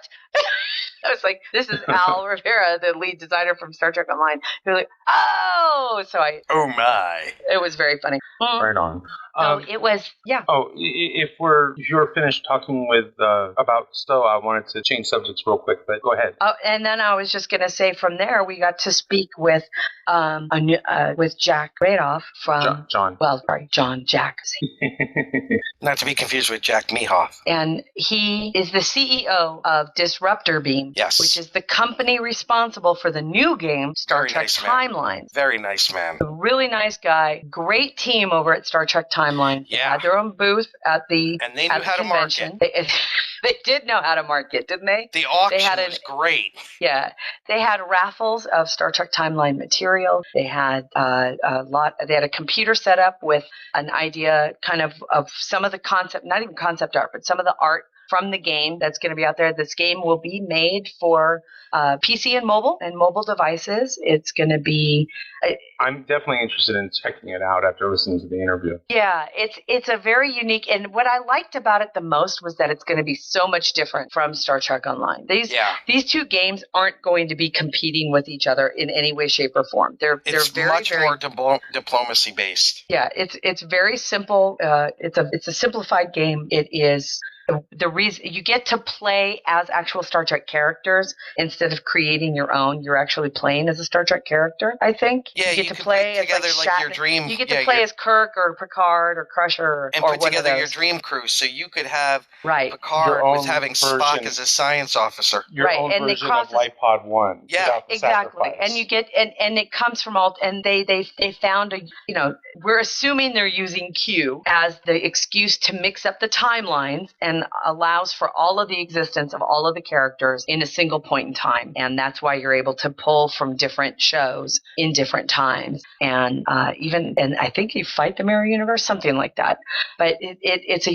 I was like, this is Al Rivera, the lead designer from Star Trek Online. He was like, oh! Oh, my. It was very funny. Right on. So it was, yeah. Oh, if you're finished talking with about Stowe, I wanted to change subjects real quick, but go ahead. Oh, and then I was just going to say, from there we got to speak with Jack Radoff from John. Well, sorry, John Jack. Not to be confused with Jack Mehoff. And he is the CEO of Disruptor Beam, which is the company responsible for the new game Star Trek Timelines. Very nice man. A really nice guy. Great team over at Star Trek Timelines. They had their own booth at the and they knew how convention. to market. They did know how to market, didn't they? The auction was great. Yeah, they had raffles of Star Trek Timeline material. They had They had a computer set up with an idea, kind of some of the concept, not even concept art, but some of the art from the game that's going to be out there. This game will be made for PC and mobile devices. It's going to be. I'm definitely interested in checking it out after listening to the interview. Yeah, it's a very unique, and what I liked about it the most was that it's going to be so much different from Star Trek Online. These two games aren't going to be competing with each other in any way, shape, or form. They're very much more diplomacy based. Yeah, it's very simple. It's a simplified game. It is. The reason you get to play as actual Star Trek characters instead of creating your own. You're actually playing as a Star Trek character, I think. Yeah, you get to play as together like your dream. You get to play as Kirk or Picard or Crusher and or put together your dream crew, so you could have Picard with having Spock as a science officer. Your own version of Light Pod 1. Yeah, exactly. And you get and it comes from all. And they found we're assuming they're using Q as the excuse to mix up the timelines and allows for all of the existence of all of the characters in a single point in time. And that's why you're able to pull from different shows in different times. And and I think you fight the mirror universe, something like that. But it's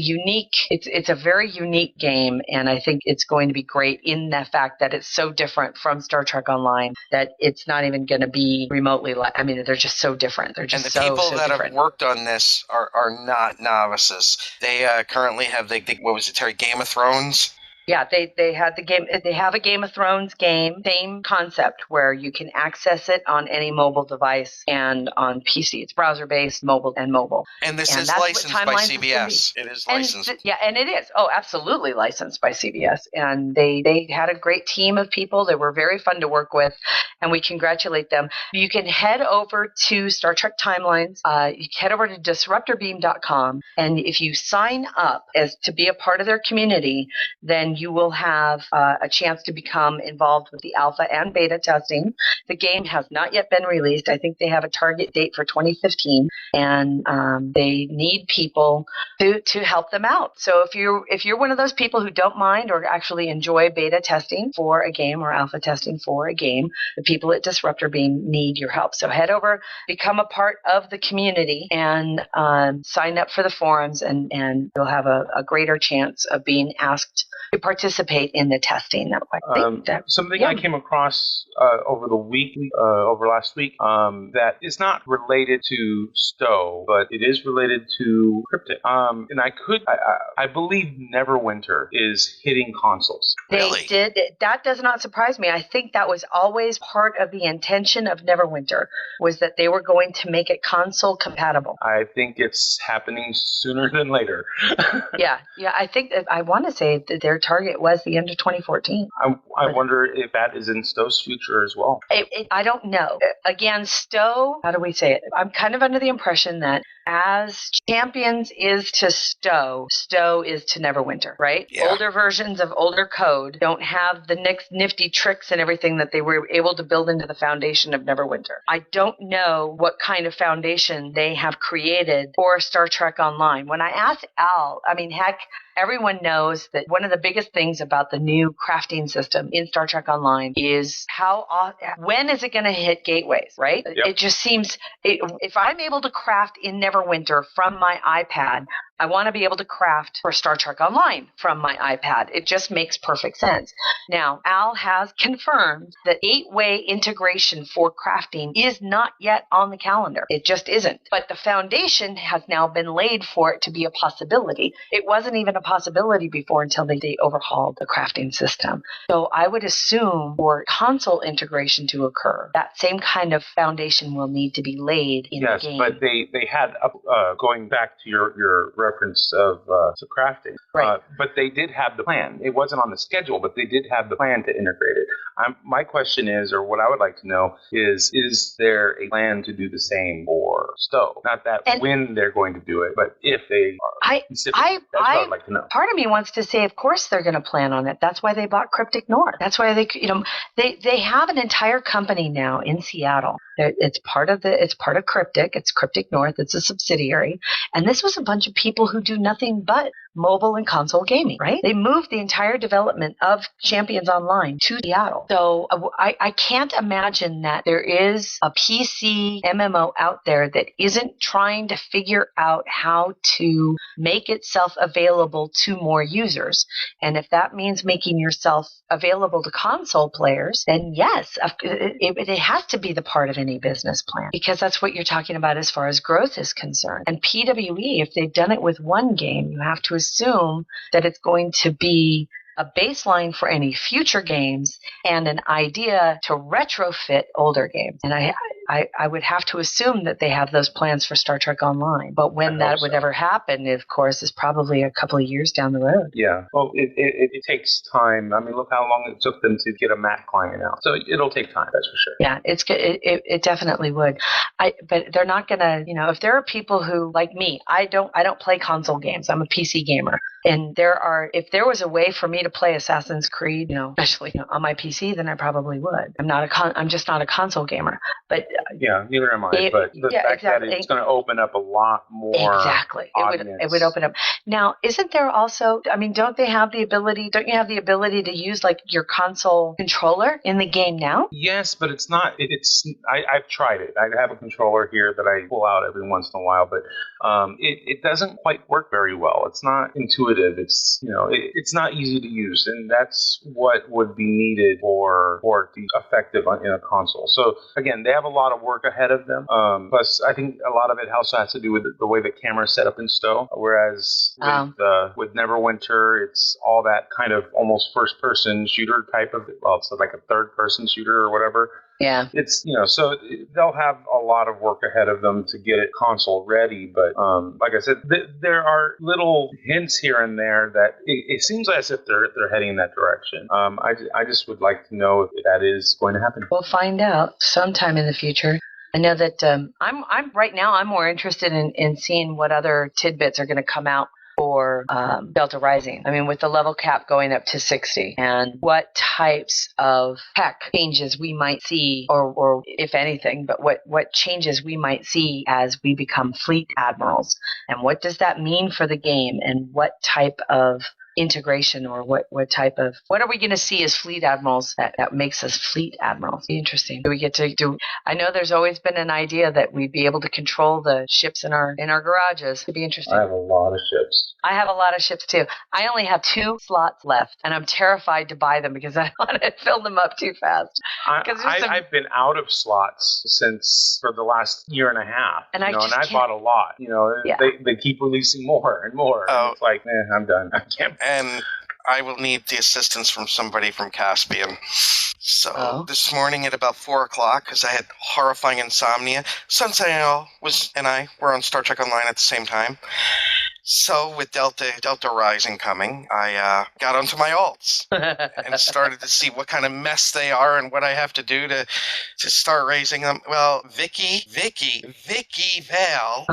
a very unique game. And I think it's going to be great in the fact that it's so different from Star Trek Online that it's not even going to be remotely they're just so different. They're just and the people that different. have worked on this are not novices. They currently have Game of Thrones. Yeah, they had the game. They have a Game of Thrones game, same concept where you can access it on any mobile device and on PC. It's browser based, mobile. And this is licensed by CBS. It is licensed. And it is. Oh, absolutely licensed by CBS. And they had a great team of people. They were very fun to work with, and we congratulate them. You can head over to Star Trek Timelines. You can head over to disruptorbeam.com, and if you sign up as to be a part of their community, then you will have a chance to become involved with the alpha and beta testing. The game has not yet been released. I think they have a target date for 2015, and they need people to help them out. So if you're one of those people who don't mind or actually enjoy beta testing for a game or alpha testing for a game, the people at Disruptor Beam need your help. So head over, become a part of the community, and sign up for the forums, and you'll have a greater chance of being asked to participate in the testing. Something I came across over last week that is not related to Stowe, but it is related to Cryptic. And I believe Neverwinter is hitting consoles. They did. That does not surprise me. I think that was always part of the intention of Neverwinter, was that they were going to make it console compatible. I think it's happening sooner than later. Yeah. I think I want to say that their target was the end of 2014. I wonder if that is in Stowe's future as well. I don't know. Again, Stowe, how do we say it? I'm kind of under the impression that as Champions is to Stowe, Stowe is to Neverwinter, right? Yeah. Older versions of older code don't have the nifty tricks and everything that they were able to build into the foundation of Neverwinter. I don't know what kind of foundation they have created for Star Trek Online. When I asked Al, I mean, heck, everyone knows that one of the biggest things about the new crafting system in Star Trek Online is when is it going to hit gateways, right? Yep. It just seems, if I'm able to craft in Neverwinter from my iPad, I want to be able to craft for Star Trek Online from my iPad. It just makes perfect sense. Now, Al has confirmed that gateway integration for crafting is not yet on the calendar. It just isn't. But the foundation has now been laid for it to be a possibility. It wasn't even a possibility before until they overhauled the crafting system. So I would assume for console integration to occur, that same kind of foundation will need to be laid in the game. Yes, but they had, going back to your reference of to crafting, right. But they did have the plan. It wasn't on the schedule, but they did have the plan to integrate it. My question is, or what I would like to know is there a plan to do the same for Stowe? Not that when they're going to do it, but if they are. That's what I'd like to know. Part of me wants to say, of course they're going to plan on it. That's why they bought Cryptic North. That's why they have an entire company now in Seattle. It's part of Cryptic. It's Cryptic North. It's a subsidiary. And this was a bunch of people who do nothing but mobile and console gaming, right? They moved the entire development of Champions Online to Seattle. So I can't imagine that there is a PC MMO out there that isn't trying to figure out how to make itself available to more users. And if that means making yourself available to console players, then yes, it has to be the part of any business plan, because that's what you're talking about as far as growth is concerned. And PWE, if they've done it with one game, you have to assume that it's going to be a baseline for any future games and an idea to retrofit older games. And I would have to assume that they have those plans for Star Trek Online. But when that would ever happen, of course, is probably a couple of years down the road. Yeah. Well, it takes time. I mean, look how long it took them to get a Mac client out. So it'll take time, that's for sure. Yeah, it definitely would. But they're not going to, if there are people who, like me, I don't play console games. I'm a PC gamer. And if there was a way for me to play Assassin's Creed, especially on my PC, then I probably would. I'm just not a console gamer. But yeah, neither am I. But the fact that it's going to open up a lot more. Exactly, it would open up. Now, isn't there also? I mean, don't you have the ability to use like your console controller in the game now? Yes, but it's not. I've tried it. I have a controller here that I pull out every once in a while, but it doesn't quite work very well. It's not intuitive. It's not easy to use, and that's what would be needed for it to be effective in a console. So again, they have a lot of work ahead of them. Plus, I think a lot of it also has to do with the way the camera is set up in Stowe. Whereas with Neverwinter, it's all that kind of almost first-person shooter type of. Well, it's like a third-person shooter or whatever. Yeah. It's, so they'll have a lot of work ahead of them to get it console ready. But like I said, there are little hints here and there that it seems as if they're heading in that direction. I just would like to know if that is going to happen. We'll find out sometime in the future. I know that I'm right now, I'm more interested in seeing what other tidbits are going to come out for Delta Rising. I mean, with the level cap going up to 60, and what types of tech changes we might see, or if anything, but what changes we might see as we become fleet admirals, and what does that mean for the game, and what type of integration, or what are we going to see as fleet admirals that makes us fleet admirals? Be interesting. Do we get to do? I know there's always been an idea that we'd be able to control the ships in our garages. It'd be interesting. I have a lot of ships. I have a lot of ships too. I only have 2 slots left, and I'm terrified to buy them because I want to fill them up too fast. I've been out of slots for the last year and a half, and I bought a lot. They keep releasing more and more. And it's like, I'm done. I can't. And I will need the assistance from somebody from Caspian. So this morning at about 4 o'clock, because I had horrifying insomnia, Sunset and I were on Star Trek Online at the same time. So with Delta Rising coming, I got onto my alts and started to see what kind of mess they are and what I have to do to start raising them. Well, Vicky, Val,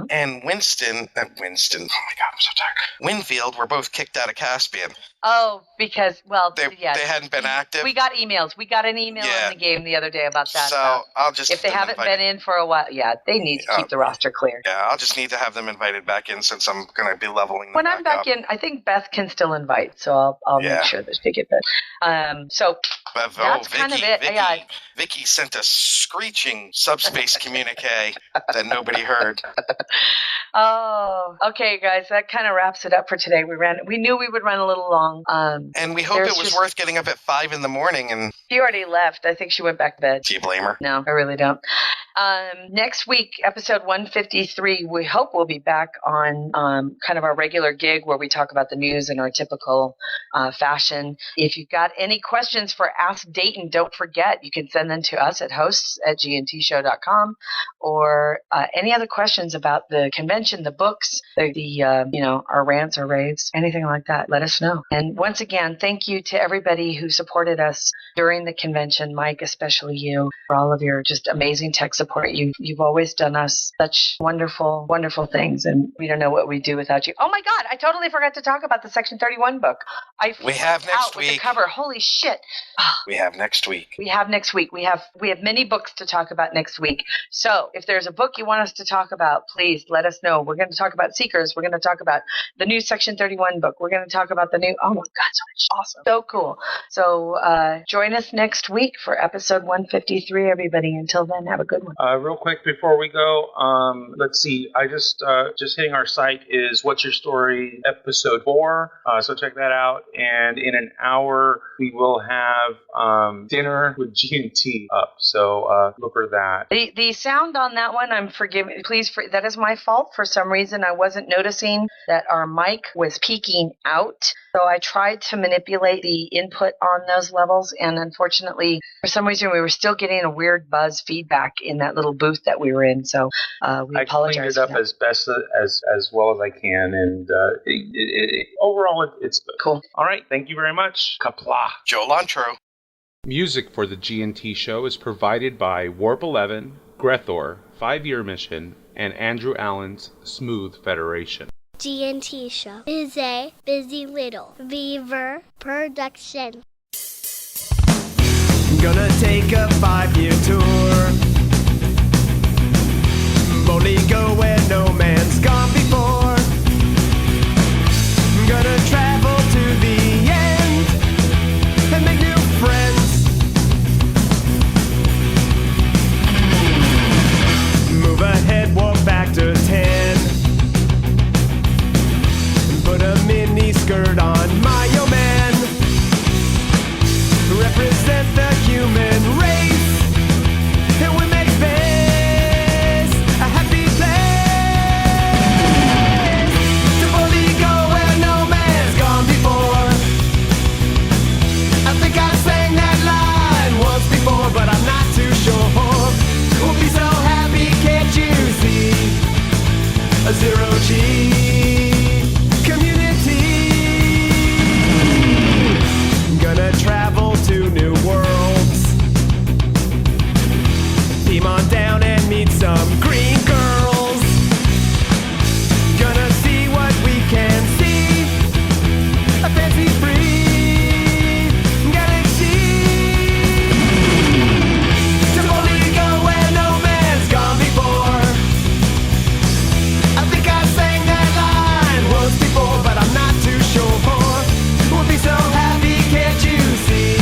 and Winston. Oh my God, I'm so tired. Winfield were both kicked out of Caspian. Oh, because, well, they hadn't been active. We got emails. We got an email in the game the other day about that. So I'll just if they haven't been in for a while, they need to keep the roster clear. Yeah, I'll just need to have them invited back in since I'm going to be leveling them when I'm back in, I think Beth can still invite, so I'll make sure that they get that. So that's kind of it. Vicky sent a screeching subspace communique that nobody heard. Oh, okay, guys, that kind of wraps it up for today. We knew we would run a little long. And we hope it was worth getting up at 5 a.m. And she already left. I think she went back to bed. Do you blame her? No, I really don't. Next week, episode 153, we hope we'll be back on kind of our regular gig where we talk about the news in our typical fashion. If you've got any questions for Ask Dayton, don't forget, you can send them to us at hosts@gntshow.com, or any other questions about the convention, the books, our rants or raves, anything like that, let us know. And once again, thank you to everybody who supported us during the convention. Mike, especially you, for all of your just amazing tech support. You've always done us such wonderful, wonderful things, and we don't know what we'd do without you. Oh my God, I totally forgot to talk about the Section 31 book. We have next week. With the cover. Holy shit. We have next week. We have next week. We have many books to talk about next week. So if there's a book you want us to talk about, please let us know. We're going to talk about Seekers. We're going to talk about the new Section 31 book. We're going to talk about the new, oh my God, so much awesome. So cool. So join us next week for episode 153, everybody. Until then, have a good one. Real quick before we go, let's see. I just hitting our site is What's Your Story episode 4. So check that out. And in an hour, we will have dinner with G&T up. So look for that. The sound on that one, I'm forgiving. Please, that is my fault. For some reason, I wasn't noticing that our mic was peaking out. So I tried to manipulate the input on those levels, and unfortunately, for some reason, we were still getting a weird buzz feedback in that little booth that we were in. So we apologize. I cleaned it up as best as well as I can, and overall, it's good. Cool. All right, thank you very much. Kapla. Joe Lantro. Music for the G&T show is provided by Warp 11, Grethor, 5-Year Mission, and Andrew Allen's Smooth Federation. G&T show is a busy little Beaver production. Gonna take a 5-year tour. Boldly go where no man's gone before. Gonna travel to the end and make new friends. Move ahead, walk back to 10. Put a mini skirt on my old man. Represent the human race. And we make space a happy place. To boldly go where no man's gone before. I think I sang that line once before, but I'm not too sure. We'll be so happy, can't you see? A zero-G gonna travel to new worlds. Beam on down and meet some green girls. Gonna see what we can see. A fancy-free galaxy. To boldly go where no man's gone before. I think I sang that line once before, but I'm not too sure. We'll be so happy, can't you see?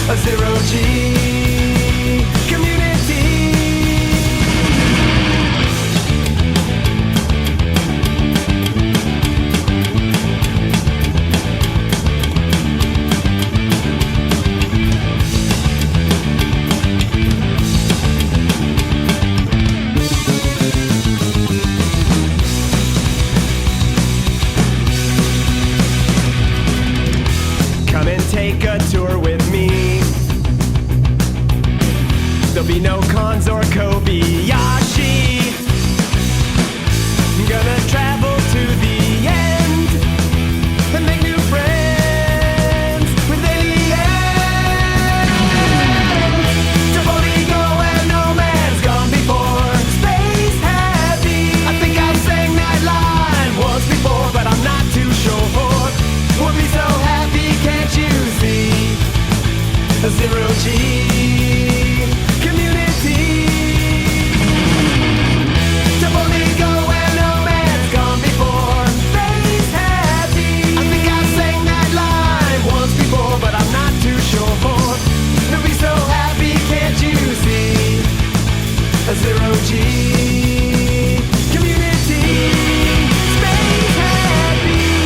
A zero-G community. Come and take a tour with me. There'll be no cons or Kobe.